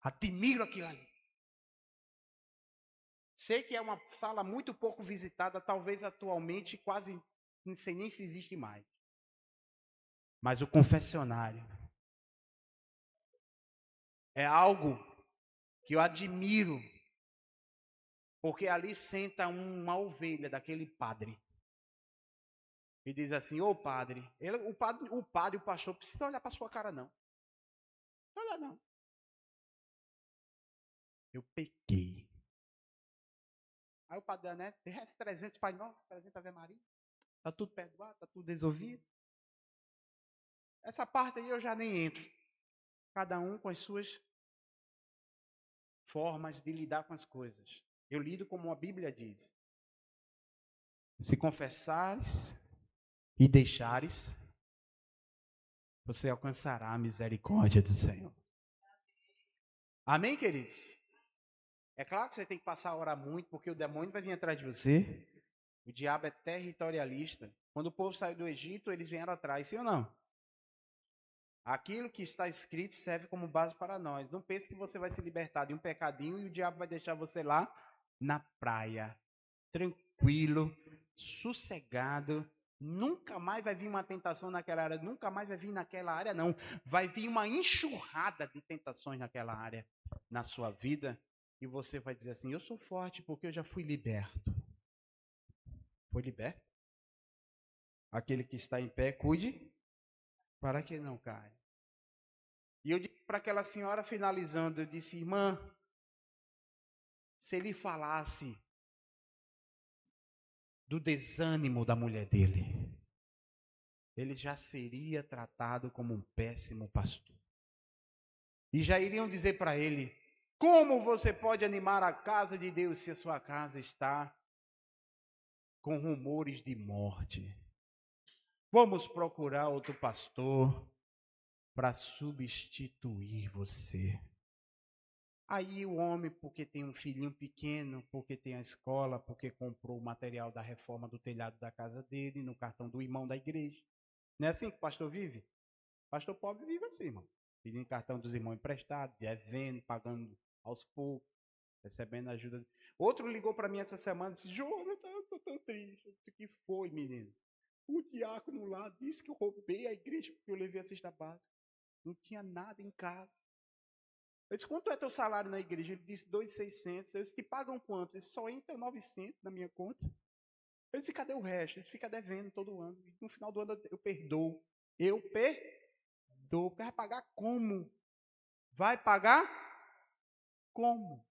Admiro aquilo ali. Sei que é uma sala muito pouco visitada, talvez atualmente quase, não sei nem se existe mais. Mas o confessionário é algo que eu admiro, porque ali senta uma ovelha daquele padre e diz assim: ô padre, o pastor, precisa olhar para sua cara não. Não olha não. Eu pequei. Aí o padre, né? Resta 300 Pai Nosso, 300 Ave Maria. Está tudo perdoado, está tudo resolvido. Essa parte aí eu já nem entro. Cada um com as suas formas de lidar com as coisas. Eu lido como a Bíblia diz. Se confessares e deixares, você alcançará a misericórdia do Senhor. Amém, queridos? É claro que você tem que passar a orar muito, porque o demônio vai vir atrás de você. O diabo é territorialista. Quando o povo saiu do Egito, eles vieram atrás, sim ou não? Aquilo que está escrito serve como base para nós. Não pense que você vai se libertar de um pecadinho e o diabo vai deixar você lá na praia, tranquilo, sossegado. Nunca mais vai vir uma tentação naquela área, nunca mais vai vir naquela área, não. Vai vir uma enxurrada de tentações naquela área, na sua vida, e você vai dizer assim: eu sou forte porque eu já fui liberto. Foi liberto? Aquele que está em pé, cuide para que não caia. E eu disse para aquela senhora, finalizando, eu disse: irmã, se ele falasse do desânimo da mulher dele, ele já seria tratado como um péssimo pastor. E já iriam dizer para ele: como você pode animar a casa de Deus se a sua casa está com rumores de morte? Vamos procurar outro pastor para substituir você. Aí o homem, porque tem um filhinho pequeno, porque tem a escola, porque comprou o material da reforma do telhado da casa dele, no cartão do irmão da igreja. Não é assim que o pastor vive? Pastor pobre vive assim, irmão. Pedindo cartão dos irmãos emprestados, devendo, pagando aos poucos, recebendo ajuda. Outro ligou para mim essa semana e disse: Jonathan, eu estou tão triste. Eu disse: o que foi, menino? O diácono lá disse que eu roubei a igreja porque eu levei a cesta básica. Não tinha nada em casa. Eu disse: quanto é teu salário na igreja? Ele disse: 2.600. Eu disse: que pagam quanto? Ele disse: só entra 900 na minha conta. Eu disse: cadê o resto? Ele fica devendo todo ano. No final do ano eu perdoo. Eu perdoo. Vai pagar como? Vai pagar como?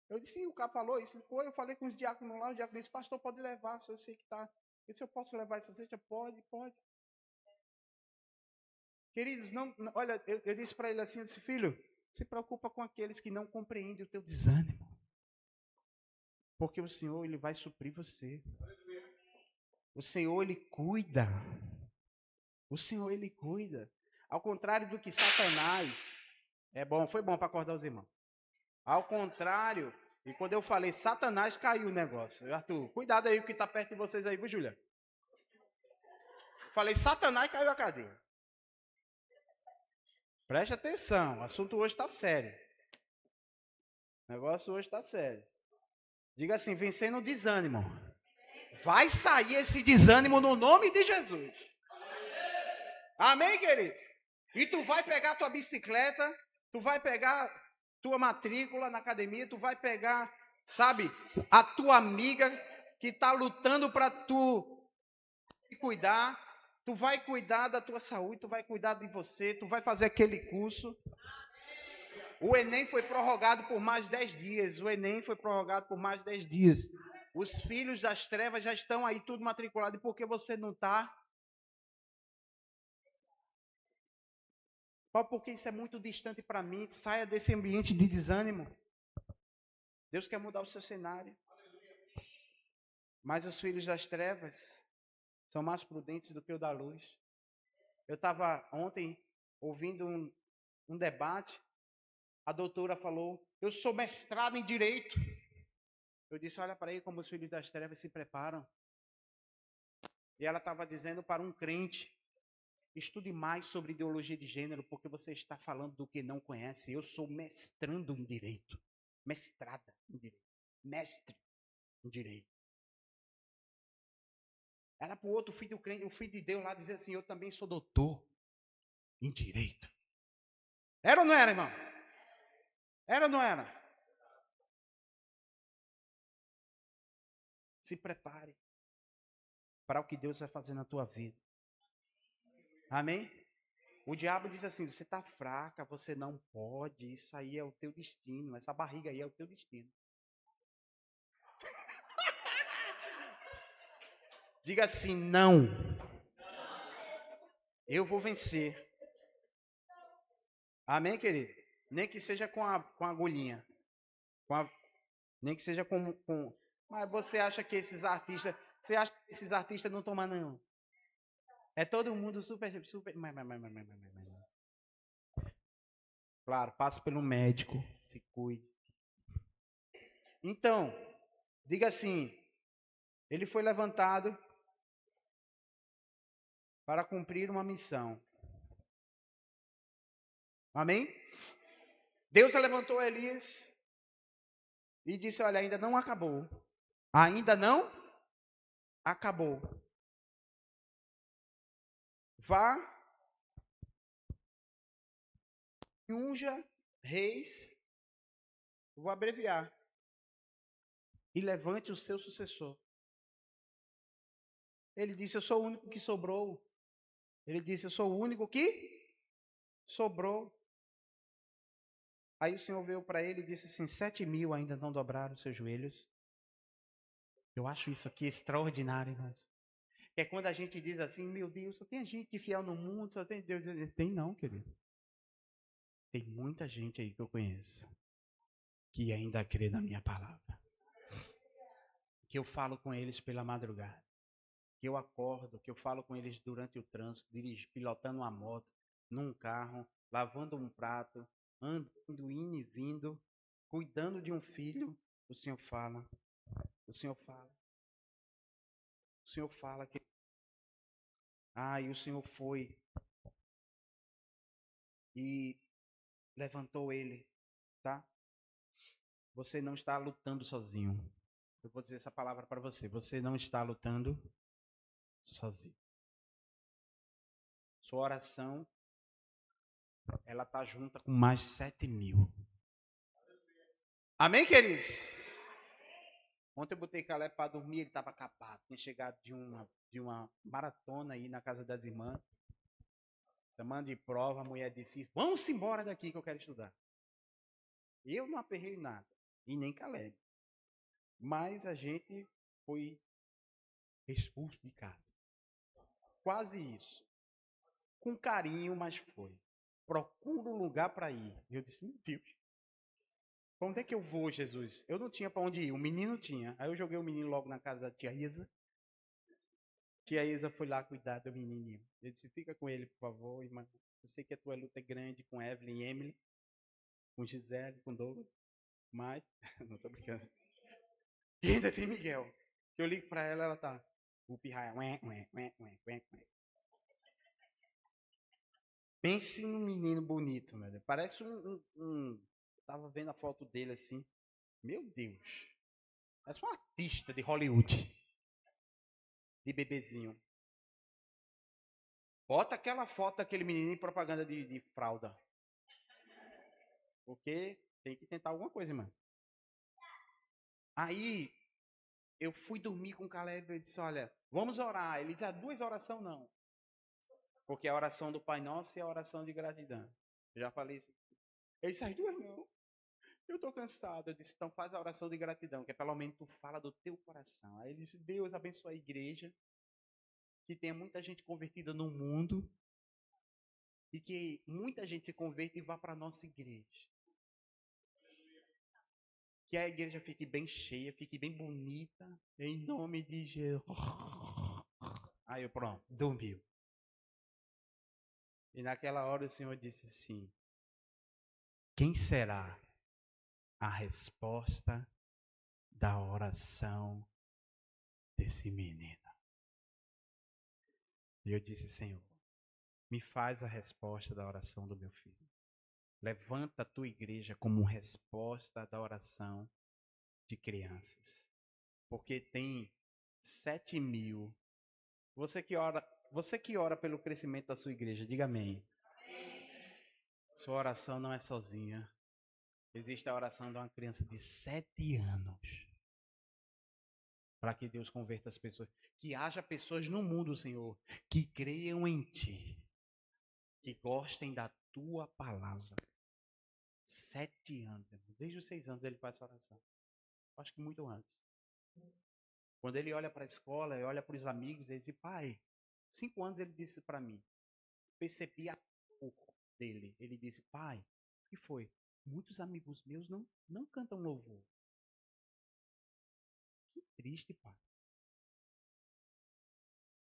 Eu disse: sim, o cara falou isso. Foi, eu falei com os diáconos lá, o diácono disse: pastor, pode levar, se eu sei que está. Eu disse: eu posso levar essa cesta? Pode, pode. Queridos, não, olha, eu disse para ele assim, eu disse: filho, se preocupa com aqueles que não compreendem o teu desânimo. Porque o Senhor, Ele vai suprir você. O Senhor, Ele cuida. O Senhor, Ele cuida. Ao contrário do que Satanás... foi bom para acordar os irmãos. Ao contrário, e quando eu falei Satanás, caiu o negócio. Arthur, cuidado aí, o que está perto de vocês aí, viu, Júlia? Falei Satanás, caiu a cadeira. Preste atenção, o assunto hoje está sério. O negócio hoje está sério. Diga assim: vencendo o desânimo. Vai sair esse desânimo no nome de Jesus. Amém, querido? E tu vai pegar tua bicicleta, tu vai pegar tua matrícula na academia, tu vai pegar, sabe, a tua amiga que está lutando para tu se cuidar, tu vai cuidar da tua saúde, tu vai cuidar de você, tu vai fazer aquele curso. O Enem foi prorrogado por mais 10 dias. O Enem foi prorrogado por mais 10 dias. Os filhos das trevas já estão aí tudo matriculado. E por que você não está? Porque isso é muito distante para mim. Saia desse ambiente de desânimo. Deus quer mudar o seu cenário. Mas os filhos das trevas são mais prudentes do que o da luz. Eu estava ontem ouvindo um debate. A doutora falou, eu sou mestrada em Direito. Eu disse, olha para aí como os filhos das trevas se preparam. E ela estava dizendo para um crente, estude mais sobre ideologia de gênero, porque você está falando do que não conhece. Eu sou mestrando em Direito. Mestrada em Direito. Mestre em Direito. Era para o outro filho do crente, o filho de Deus lá dizer assim, eu também sou doutor em Direito. Era ou não era, irmão? Era ou não era? Se prepare para o que Deus vai fazer na tua vida. Amém? O diabo diz assim, você está fraca, você não pode, isso aí é o teu destino, essa barriga aí é o teu destino. Diga assim, não. Eu vou vencer. Amém, querido? Nem que seja com a agulhinha. Nem que seja com... Mas você acha que esses artistas... Você acha que esses artistas não tomam, não? É todo mundo super... Claro, passa pelo médico, se cuide. Então, diga assim, ele foi levantado para cumprir uma missão. Amém? Deus levantou Elias e disse, olha, ainda não acabou. Ainda não acabou. Vá e unja reis, vou abreviar, e levante o seu sucessor. Ele disse, eu sou o único que sobrou. Ele disse, eu sou o único que sobrou. Aí o Senhor veio para ele e disse assim, 7.000 ainda não dobraram seus joelhos. Eu acho isso aqui extraordinário, irmãos. É quando a gente diz assim, meu Deus, só tem gente fiel no mundo, só tem Deus. Tem não, querido. Tem muita gente aí que eu conheço que ainda crê na minha palavra. Que eu falo com eles pela madrugada. Que eu acordo, que eu falo com eles durante o trânsito, pilotando uma moto, num carro, lavando um prato, indo e vindo, cuidando de um filho. O Senhor fala. O Senhor fala. O Senhor fala que... e o Senhor foi e levantou ele, tá? Você não está lutando sozinho. Eu vou dizer essa palavra para você. Você não está lutando sozinho. Sua oração, ela está junta com mais 7.000. Amém, queridos? Ontem eu botei Caleb para dormir, ele estava acabado. Tinha chegado de uma maratona aí na casa das irmãs. Semana de prova, a mulher disse, vamos embora daqui que eu quero estudar. Eu não aperrei nada, e nem Caleb. Mas a gente foi expulso de casa. Quase isso. Com carinho, mas foi. Procura um lugar para ir. Eu disse, meu Deus. Para onde é que eu vou, Jesus? Eu não tinha para onde ir. O menino tinha. Aí eu joguei o menino logo na casa da tia Isa. Tia Isa foi lá cuidar do menininho. Eu disse, fica com ele, por favor, irmã. Eu sei que a tua luta é grande com Evelyn e Emily, com Gisele, com Douglas. Mas, não tô brincando. E ainda tem Miguel. Eu ligo para ela, ela tá. O pirraia. Pense num menino bonito, velho. Parece Tava vendo a foto dele assim. Meu Deus. Parece um artista de Hollywood. De bebezinho. Bota aquela foto daquele menino em propaganda de fralda. Porque tem que tentar alguma coisa, irmão. Aí, eu fui dormir com o Caleb e disse, olha, vamos orar. Ele disse, 2 orações não. Porque a oração do Pai Nosso é a oração de gratidão. Eu já falei isso. Ele disse, as duas não. Eu estou cansado. Eu disse, então faz a oração de gratidão, que é pelo menos tu fala do teu coração. Aí ele disse, Deus abençoe a igreja, que tenha muita gente convertida no mundo, e que muita gente se converta e vá para a nossa igreja. Que a igreja fique bem cheia, fique bem bonita, em nome de Jesus. Aí eu, pronto, dormiu. E naquela hora o Senhor disse assim, quem será a resposta da oração desse menino? E eu disse, Senhor, me faz a resposta da oração do meu filho. Levanta a tua igreja como resposta da oração de crianças. Porque tem 7.000. Você que ora pelo crescimento da sua igreja, diga amém. Sua oração não é sozinha. Existe a oração de uma criança de 7 anos. Para que Deus converta as pessoas. Que haja pessoas no mundo, Senhor, que creiam em Ti. Que gostem da Tua palavra. 7 anos, irmão. Desde os 6 anos ele faz essa oração. Acho que muito antes. Quando ele olha para a escola, ele olha para os amigos, ele diz, pai, 5 anos ele disse para mim. Percebi a cor dele. Ele disse, pai, o que foi? Muitos amigos meus não cantam louvor. Que triste, pai.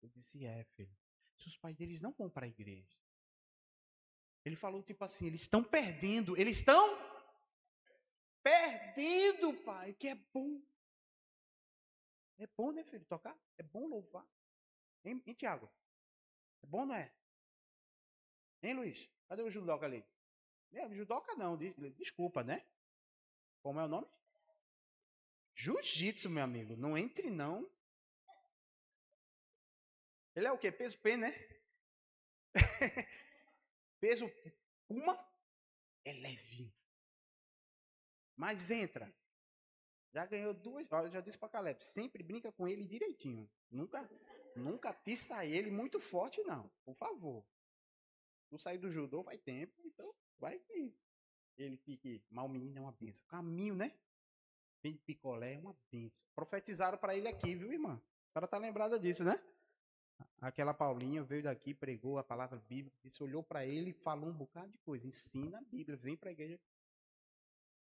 Eu disse, filho. Se os pais deles não vão para a igreja. Ele falou tipo assim, eles estão perdendo, pai, que é bom. É bom, né, filho, tocar? É bom louvar. Hein, Tiago? É bom, não é? Hein, Luiz? Cadê o judoca ali? Judoca não, desculpa, né? Como é o nome? Jiu-jitsu, meu amigo. Não entre, não. Ele é o quê? Peso P, né? Peso Puma é levinho. Mas entra. Já ganhou 2. Eu já disse pra Caleb, sempre brinca com ele direitinho. Nunca atiça ele muito forte, não. Por favor. Não sair do judô faz tempo, então vai que ele fique. Mas o menino é uma benção. Caminho, né? Vem de picolé é uma benção. Profetizaram para ele aqui, viu, irmã? A senhora tá lembrada disso, né? Aquela Paulinha veio daqui, pregou a palavra bíblica, disse, olhou para ele e falou um bocado de coisa. Ensina a Bíblia, vem para a igreja.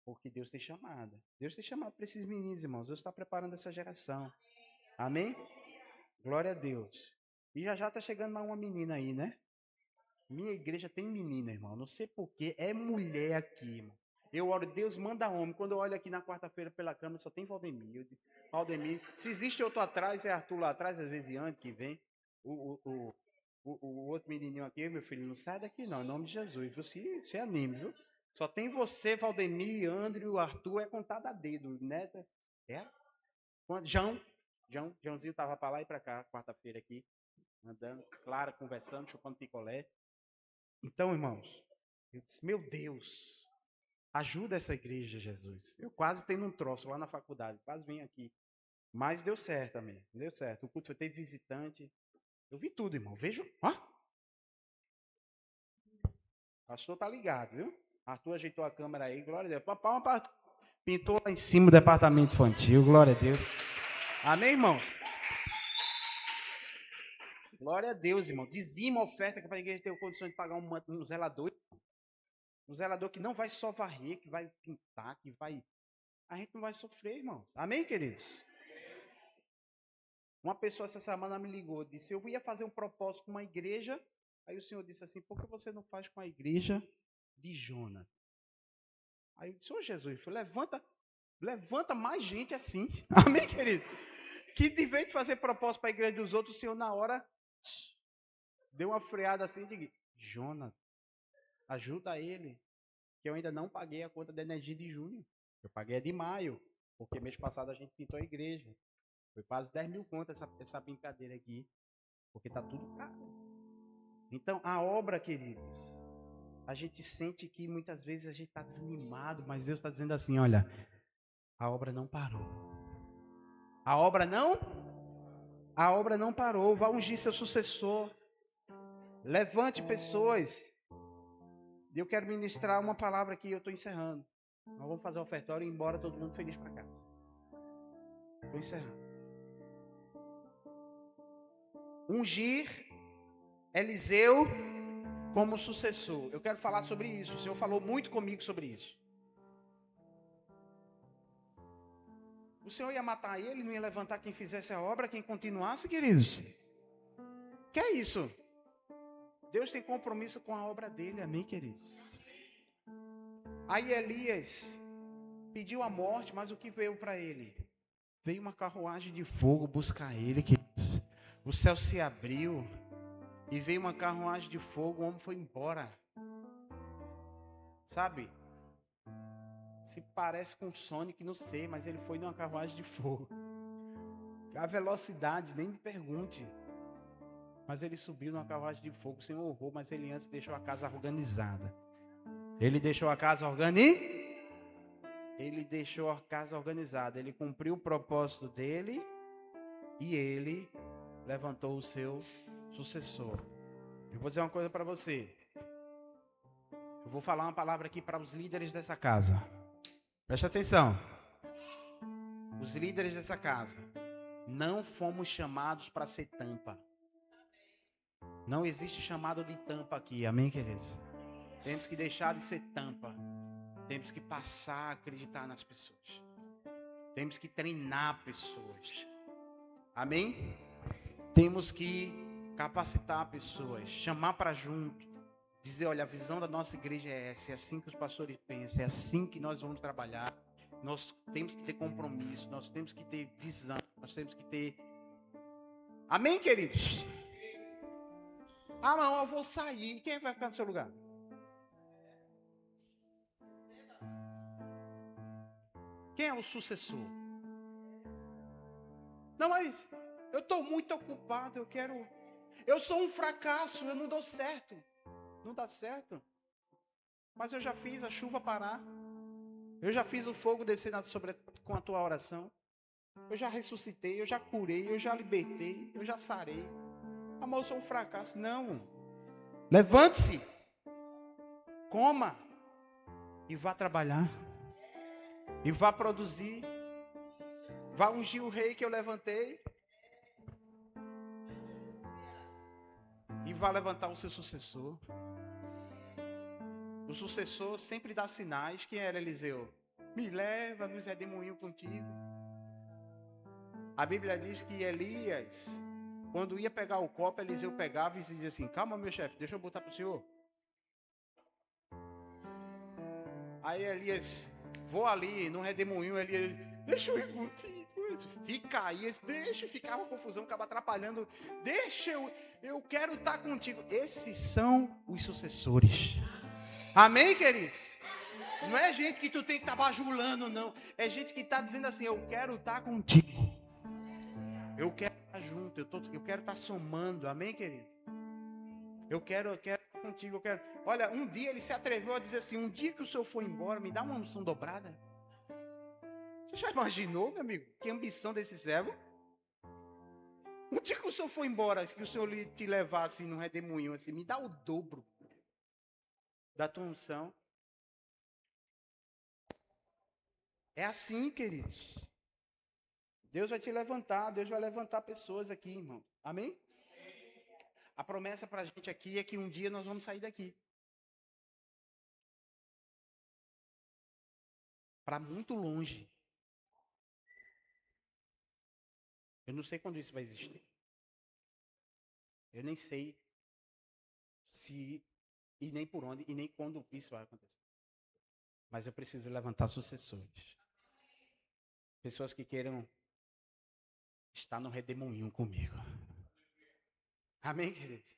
Porque Deus tem chamado. Deus tem chamado para esses meninos, irmãos. Deus está preparando essa geração. Amém? Glória a Deus. E já está chegando mais uma menina aí, né? Minha igreja tem menina, irmão. Não sei porquê. É mulher aqui, irmão. Eu oro, Deus manda homem. Quando eu olho aqui na quarta-feira pela câmera, só tem Valdemir. Eu digo, Valdemir. Se existe outro atrás, é Arthur lá atrás, às vezes Anne que vem. O outro menininho aqui, meu filho, não sai daqui não, em nome de Jesus. Você se anime, viu? Só tem você, Valdemir, Andrew, Arthur, é contado a dedo, né? É? Joãozinho tava para lá e para cá, quarta-feira aqui, andando, Clara conversando, chupando picolé. Então, irmãos, eu disse, meu Deus, ajuda essa igreja, Jesus. Eu quase tenho um troço lá na faculdade, quase vim aqui. Mas deu certo também, deu certo. O culto foi, teve visitante. Eu vi tudo, irmão. Vejo, ó. O pastor tá ligado, viu? Arthur ajeitou a câmera aí, glória a Deus. Palma pintou lá em cima o departamento infantil, glória a Deus. Amém, irmãos? Glória a Deus, irmão. Dizima a oferta que para a igreja ter condições de pagar um zelador. Um zelador que não vai só varrer, que vai pintar, que vai... A gente não vai sofrer, irmão. Amém, queridos? Uma pessoa essa semana me ligou, disse, eu ia fazer um propósito com uma igreja. Aí o Senhor disse assim, por que você não faz com a igreja de Jonas? Aí eu disse, ô Jesus, levanta mais gente assim. Amém, querido? Que de vez de fazer propósito para a igreja dos outros, o Senhor na hora deu uma freada assim e disse, Jonas, ajuda ele, que eu ainda não paguei a conta da energia de junho. Eu paguei a de maio, porque mês passado a gente pintou a igreja. Foi quase 10 mil contas essa brincadeira aqui, porque tá tudo caro. Então, a obra, queridos, a gente sente que muitas vezes a gente está desanimado, mas Deus está dizendo assim, olha, a obra não parou. A obra não parou. Vá ungir seu sucessor. Levante pessoas. E eu quero ministrar uma palavra aqui, eu estou encerrando. Nós vamos fazer o ofertório e ir embora todo mundo feliz para casa. Estou encerrando. Ungir Eliseu como sucessor. Eu quero falar sobre isso. O Senhor falou muito comigo sobre isso. O Senhor ia matar ele, não ia levantar quem fizesse a obra, quem continuasse, queridos. Que é isso? Deus tem compromisso com a obra dele, amém, queridos? Aí Elias pediu a morte, mas o que veio para ele? Veio uma carruagem de fogo buscar ele, queridos. O céu se abriu e veio uma carruagem de fogo, o homem foi embora. Sabe? Se parece com o Sonic, não sei, mas ele foi numa carruagem de fogo. A velocidade, nem me pergunte. Mas ele subiu numa carruagem de fogo, o Senhor honrou, mas ele antes deixou a casa organizada. Ele deixou a casa organizada. Ele cumpriu o propósito dele e ele levantou o seu sucessor. Eu vou dizer uma coisa para você. Eu vou falar uma palavra aqui para os líderes dessa casa. Preste atenção. Os líderes dessa casa. Não fomos chamados para ser tampa. Não existe chamado de tampa aqui, amém, queridos? Temos que deixar de ser tampa. Temos que passar a acreditar nas pessoas. Temos que treinar pessoas. Amém? Temos que capacitar pessoas, chamar para junto. Dizer, olha, a visão da nossa igreja é essa, é assim que os pastores pensam, é assim que nós vamos trabalhar. Nós temos que ter compromisso, nós temos que ter visão, nós temos que ter... Amém, queridos? Ah, não, eu vou sair. Quem vai ficar no seu lugar? Quem é o sucessor? Não, mas eu estou muito ocupado, eu sou um fracasso, eu não dou certo. Não dá certo. Mas eu já fiz a chuva parar. Eu já fiz o fogo descer com a tua oração. Eu já ressuscitei, eu já curei, eu já libertei, eu já sarei. Amor, eu sou um fracasso. Não. Levante-se. Coma. E vá trabalhar. E vá produzir. Vá ungir o rei que eu levantei. E vá levantar o seu sucessor. O sucessor sempre dá sinais. Quem era Eliseu? Me leva nos redemoinhos contigo. A Bíblia diz que Elias, quando ia pegar o copo, Eliseu pegava e dizia assim, calma meu chefe, deixa eu botar para o senhor. Aí Elias, vou ali no redemoinho, Elias, deixa eu ir contigo. Fica aí, deixa, ficava uma confusão, acaba atrapalhando. Deixa eu quero estar contigo. Esses são os sucessores. Amém, queridos? Não é gente que tu tem que estar bajulando, não. É gente que está dizendo assim, eu quero estar contigo. Eu quero estar junto, eu quero estar somando. Amém, querido? Eu quero estar contigo, Olha, um dia ele se atreveu a dizer assim, um dia que o senhor for embora, me dá uma unção dobrada. Você já imaginou, meu amigo? Que ambição desse servo? Um dia que o senhor for embora, que o senhor te levar assim num redemoinho, assim, me dá o dobro da tua unção. É assim, queridos. Deus vai te levantar, Deus vai levantar pessoas aqui, irmão. Amém? A promessa para a gente aqui é que um dia nós vamos sair daqui. Para muito longe. Eu não sei quando isso vai existir. Eu nem sei se, e nem por onde, e nem quando isso vai acontecer. Mas eu preciso levantar sucessores. Pessoas que queiram estar no redemoinho comigo. Amém, queridos?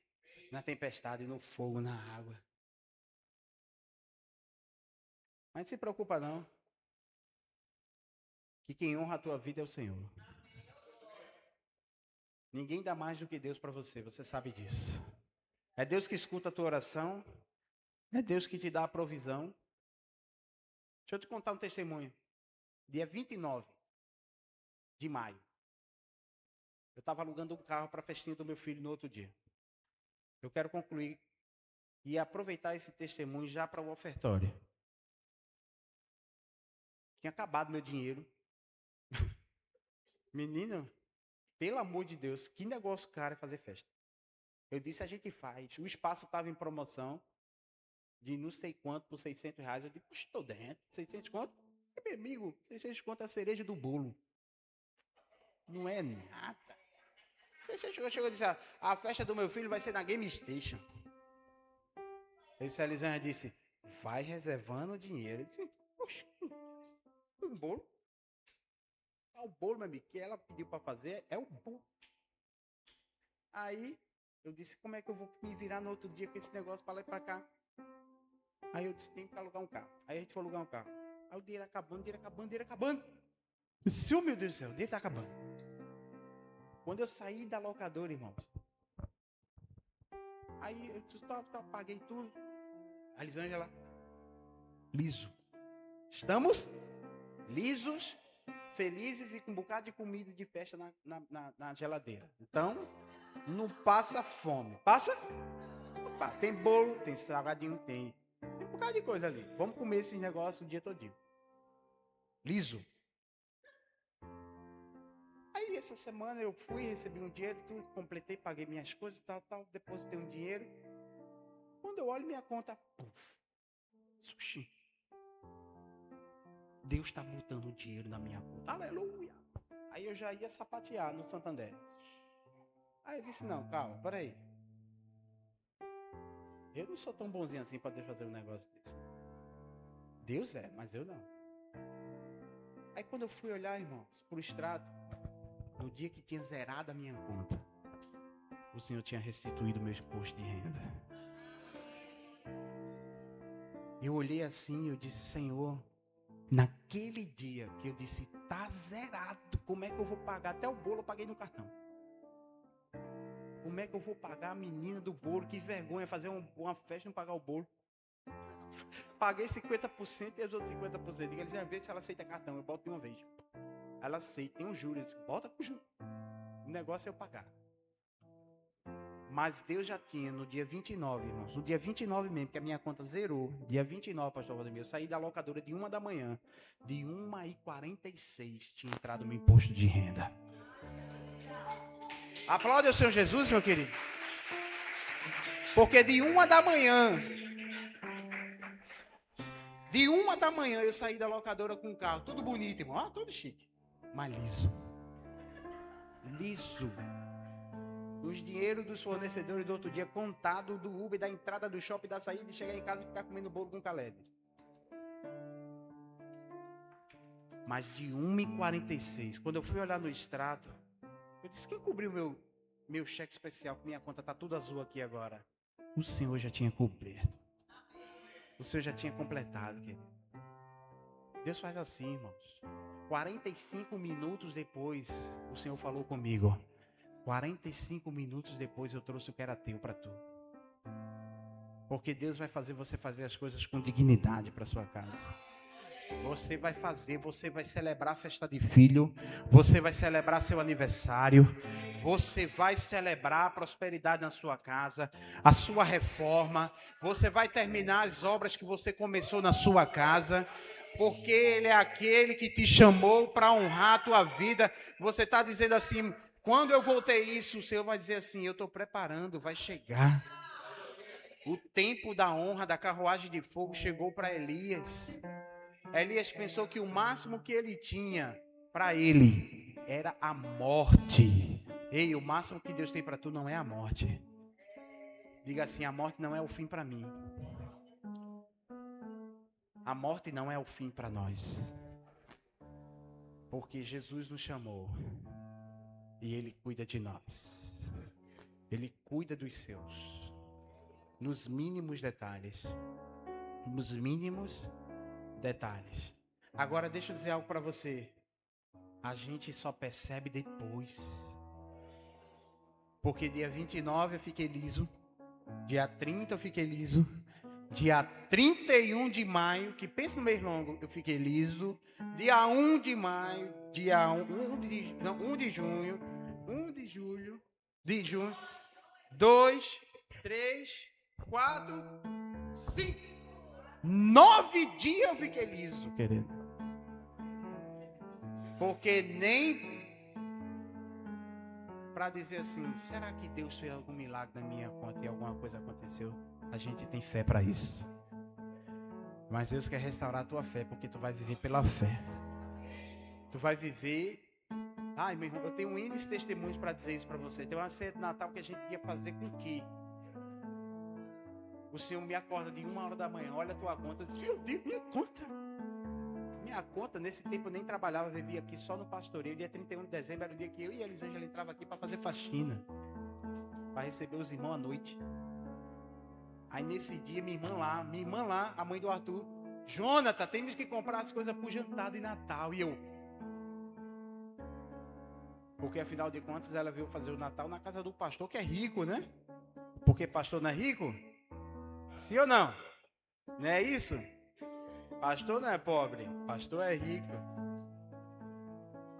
Na tempestade, no fogo, na água. Mas não se preocupa não. Que quem honra a tua vida é o Senhor. Ninguém dá mais do que Deus para você, você sabe disso. É Deus que escuta a tua oração. É Deus que te dá a provisão. Deixa eu te contar um testemunho. Dia 29 de maio. Eu estava alugando um carro para a festinha do meu filho no outro dia. Eu quero concluir e aproveitar esse testemunho já para o ofertório. Tinha acabado meu dinheiro. Menino, pelo amor de Deus, que negócio caro é fazer festa. Eu disse, a gente faz. O espaço estava em promoção de não sei quanto por R$600. Eu disse, puxa, estou dentro. 600 conto? Meu amigo, 600 conto é a cereja do bolo. Não é nada. Você chegou e disse, a festa do meu filho vai ser na Game Station. Esse Elisângela disse, vai reservando o dinheiro. Eu disse, poxa, um bolo. O bolo, meu amigo, que ela pediu para fazer é o bolo. Aí eu disse, como é que eu vou me virar no outro dia com esse negócio para lá e para cá? Aí eu disse, tem que alugar um carro. Aí a gente foi alugar um carro. Aí o dinheiro acabando. Eu disse, oh, meu Deus do céu, o dinheiro está acabando. Quando eu saí da locadora, irmãos, aí eu disse, paguei tudo. A Elisângela, liso. Estamos lisos, felizes e com um bocado de comida de festa na geladeira. Então, não passa fome. Passa? Opa, tem bolo, tem salgadinho, tem um bocado de coisa ali. Vamos comer esses negócios o dia todinho. Liso. Aí essa semana eu fui, recebi um dinheiro, tudo, completei, paguei minhas coisas, tal, depositei um dinheiro. Quando eu olho minha conta, puf, sushi. Deus está botando dinheiro na minha conta. Aleluia. Aí eu já ia sapatear no Santander. Aí eu disse, não, calma, peraí. Eu não sou tão bonzinho assim para fazer um negócio desse. Deus é, mas eu não. Aí quando eu fui olhar, irmãos, pro extrato, no dia que tinha zerado a minha conta, o Senhor tinha restituído o meu imposto de renda. Eu olhei assim, eu disse, Senhor, naquele dia que eu disse, tá zerado, como é que eu vou pagar? Até o bolo eu paguei no cartão. Como é que eu vou pagar a menina do bolo? Que vergonha fazer uma festa e não pagar o bolo. Paguei 50% e os outros 50%. Diga, eles iam ver se ela aceita cartão. Eu boto de uma vez. Ela aceita, tem um juro. Eu disse, bota com juro. O negócio é eu pagar. Mas Deus já tinha no dia 29, irmãos. No dia 29 mesmo, que a minha conta zerou. Dia 29, pastor Valdemir. Eu saí da locadora de 1 da manhã. De 1h46 tinha entrado meu imposto de renda. Aplaude o Senhor Jesus, meu querido. Porque de 1 da manhã. De 1 da manhã eu saí da locadora com o carro. Tudo bonito, irmão. Ah, tudo chique. Mas liso. Liso. Os dinheiros dos fornecedores do outro dia contado do Uber, da entrada do shopping, da saída, e chegar em casa e ficar comendo bolo com Caleb. Mas de 1h46, quando eu fui olhar no extrato, eu disse, quem cobriu meu cheque especial, que minha conta está tudo azul aqui agora? O Senhor já tinha coberto. O Senhor já tinha completado, querido. Deus faz assim, irmãos. 45 minutos depois, o Senhor falou comigo. 45 minutos depois eu trouxe o que era teu para tu. Porque Deus vai fazer você fazer as coisas com dignidade para sua casa. Você vai fazer, você vai celebrar a festa de filho, você vai celebrar seu aniversário, você vai celebrar a prosperidade na sua casa, a sua reforma, você vai terminar as obras que você começou na sua casa, porque Ele é aquele que te chamou para honrar a tua vida. Você está dizendo assim, quando eu voltei isso, o Senhor vai dizer assim, eu estou preparando, vai chegar. O tempo da honra, da carruagem de fogo chegou para Elias. Elias pensou que o máximo que ele tinha para ele era a morte. Ei, o máximo que Deus tem para tu não é a morte. Diga assim, a morte não é o fim para mim. A morte não é o fim para nós. Porque Jesus nos chamou e Ele cuida de nós. Ele cuida dos seus. Nos mínimos detalhes. Nos mínimos detalhes. Agora deixa eu dizer algo para você. A gente só percebe depois. Porque dia 29 eu fiquei liso. Dia 30 eu fiquei liso. Dia 31 de maio, que pensa no mês longo, eu fiquei liso. Dia 1 de maio, dia 1 de junho, 1 de julho, de junho, 2, 3, 4, 5, 9 dias eu fiquei liso, querido. Porque nem para dizer assim, será que Deus fez algum milagre na minha conta e alguma coisa aconteceu? A gente tem fé para isso. Mas Deus quer restaurar a tua fé, porque tu vai viver pela fé. Tu vai viver. Ai, meu irmão, eu tenho N testemunhos para dizer isso para você. Tem uma ceia de Natal que a gente ia fazer com quê? O Senhor me acorda de 1 hora da manhã, olha a tua conta, eu disse, meu Deus, minha conta. Minha conta, nesse tempo eu nem trabalhava, vivia aqui só no pastoreio. Dia 31 de dezembro era o dia que eu e a Elisângela entrava aqui para fazer faxina, para receber os irmãos à noite. Aí nesse dia, minha irmã lá, a mãe do Arthur, Jonathan, temos que comprar as coisas pro jantar de Natal. E eu, porque afinal de contas ela veio fazer o Natal na casa do pastor, que é rico, né? Porque pastor não é rico? Sim ou não? Não é isso? Pastor não é pobre, pastor é rico.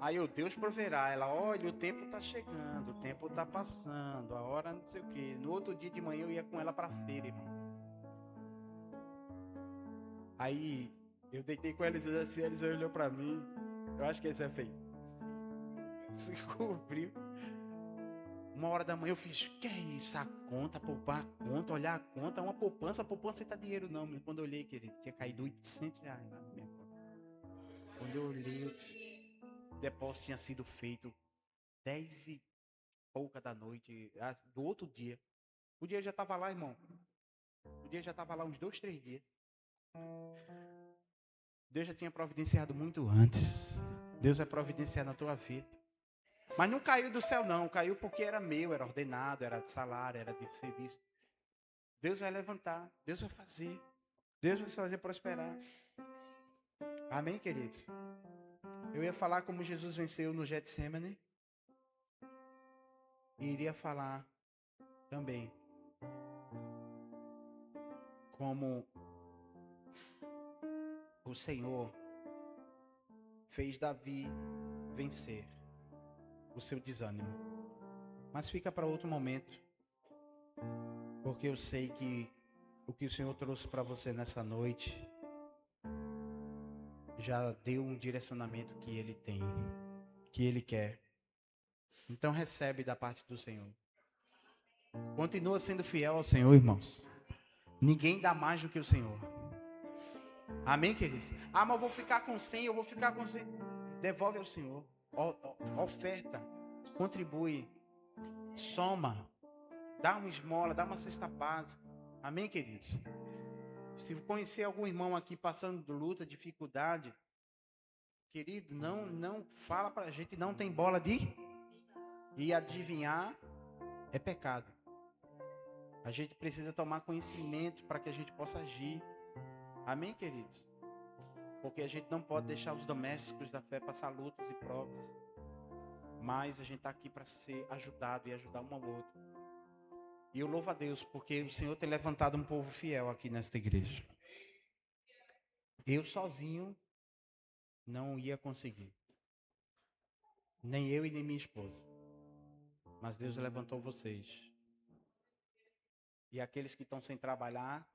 Aí eu, Deus proverá. Ela, olha, o tempo está chegando, o tempo está passando, a hora não sei o quê. No outro dia de manhã eu ia com ela para a feira, irmão. Aí eu deitei com ela e assim, eles olhou para mim. Eu acho que esse é feio. Se cobriu. 1 hora da manhã eu fiz, que é isso? A conta, poupar a conta, olhar a conta, uma poupança não tá dinheiro não. Quando eu olhei, querido, tinha caído R$800 lá na minha conta. Quando eu olhei, o depósito tinha sido feito 10 e pouca da noite, do outro dia. O dia já estava lá, irmão. O dia já estava lá uns 2, 3 dias. Deus já tinha providenciado muito antes. Deus vai providenciar na tua vida. Mas não caiu do céu não, caiu porque era meu, era ordenado, era de salário, era de serviço. Deus vai levantar, Deus vai fazer. Deus vai fazer prosperar. Amém, queridos? Eu ia falar como Jesus venceu no Getsemane. E iria falar também como o Senhor fez Davi vencer o seu desânimo. Mas fica para outro momento. Porque eu sei que o que o Senhor trouxe para você nessa noite já deu um direcionamento que Ele tem, que Ele quer. Então recebe da parte do Senhor. Continua sendo fiel ao Senhor, irmãos. Ninguém dá mais do que o Senhor. Amém, queridos? Ah, mas eu vou ficar com 100, eu vou ficar com 100. Devolve ao Senhor. Oferta. Contribui. Soma. Dá uma esmola, dá uma cesta básica. Amém, queridos? Se conhecer algum irmão aqui passando luta, dificuldade, querido, não fala pra gente, não tem bola de... E adivinhar é pecado. A gente precisa tomar conhecimento para que a gente possa agir. Amém, queridos? Porque a gente não pode deixar os domésticos da fé passar lutas e provas. Mas a gente está aqui para ser ajudado e ajudar um ao outro. E eu louvo a Deus porque o Senhor tem levantado um povo fiel aqui nesta igreja. Eu sozinho não ia conseguir. Nem eu e nem minha esposa. Mas Deus levantou vocês. E aqueles que estão sem trabalhar,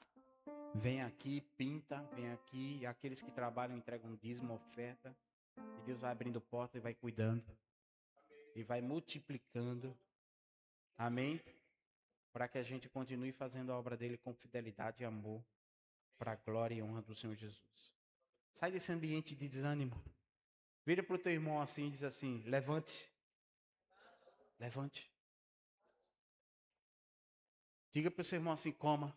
vem aqui, pinta, vem aqui. E aqueles que trabalham, entregam um dízimo, oferta. E Deus vai abrindo porta e vai cuidando. E vai multiplicando. Amém? Para que a gente continue fazendo a obra dele com fidelidade e amor. Para a glória e honra do Senhor Jesus. Sai desse ambiente de desânimo. Vira para o teu irmão assim e diz assim, levante. Levante. Diga para o seu irmão assim, coma.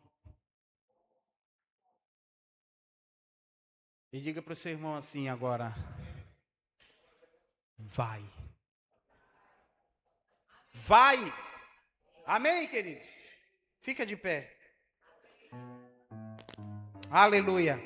E diga para o seu irmão assim agora, vai. Vai. Amém, queridos? Fica de pé. Aleluia.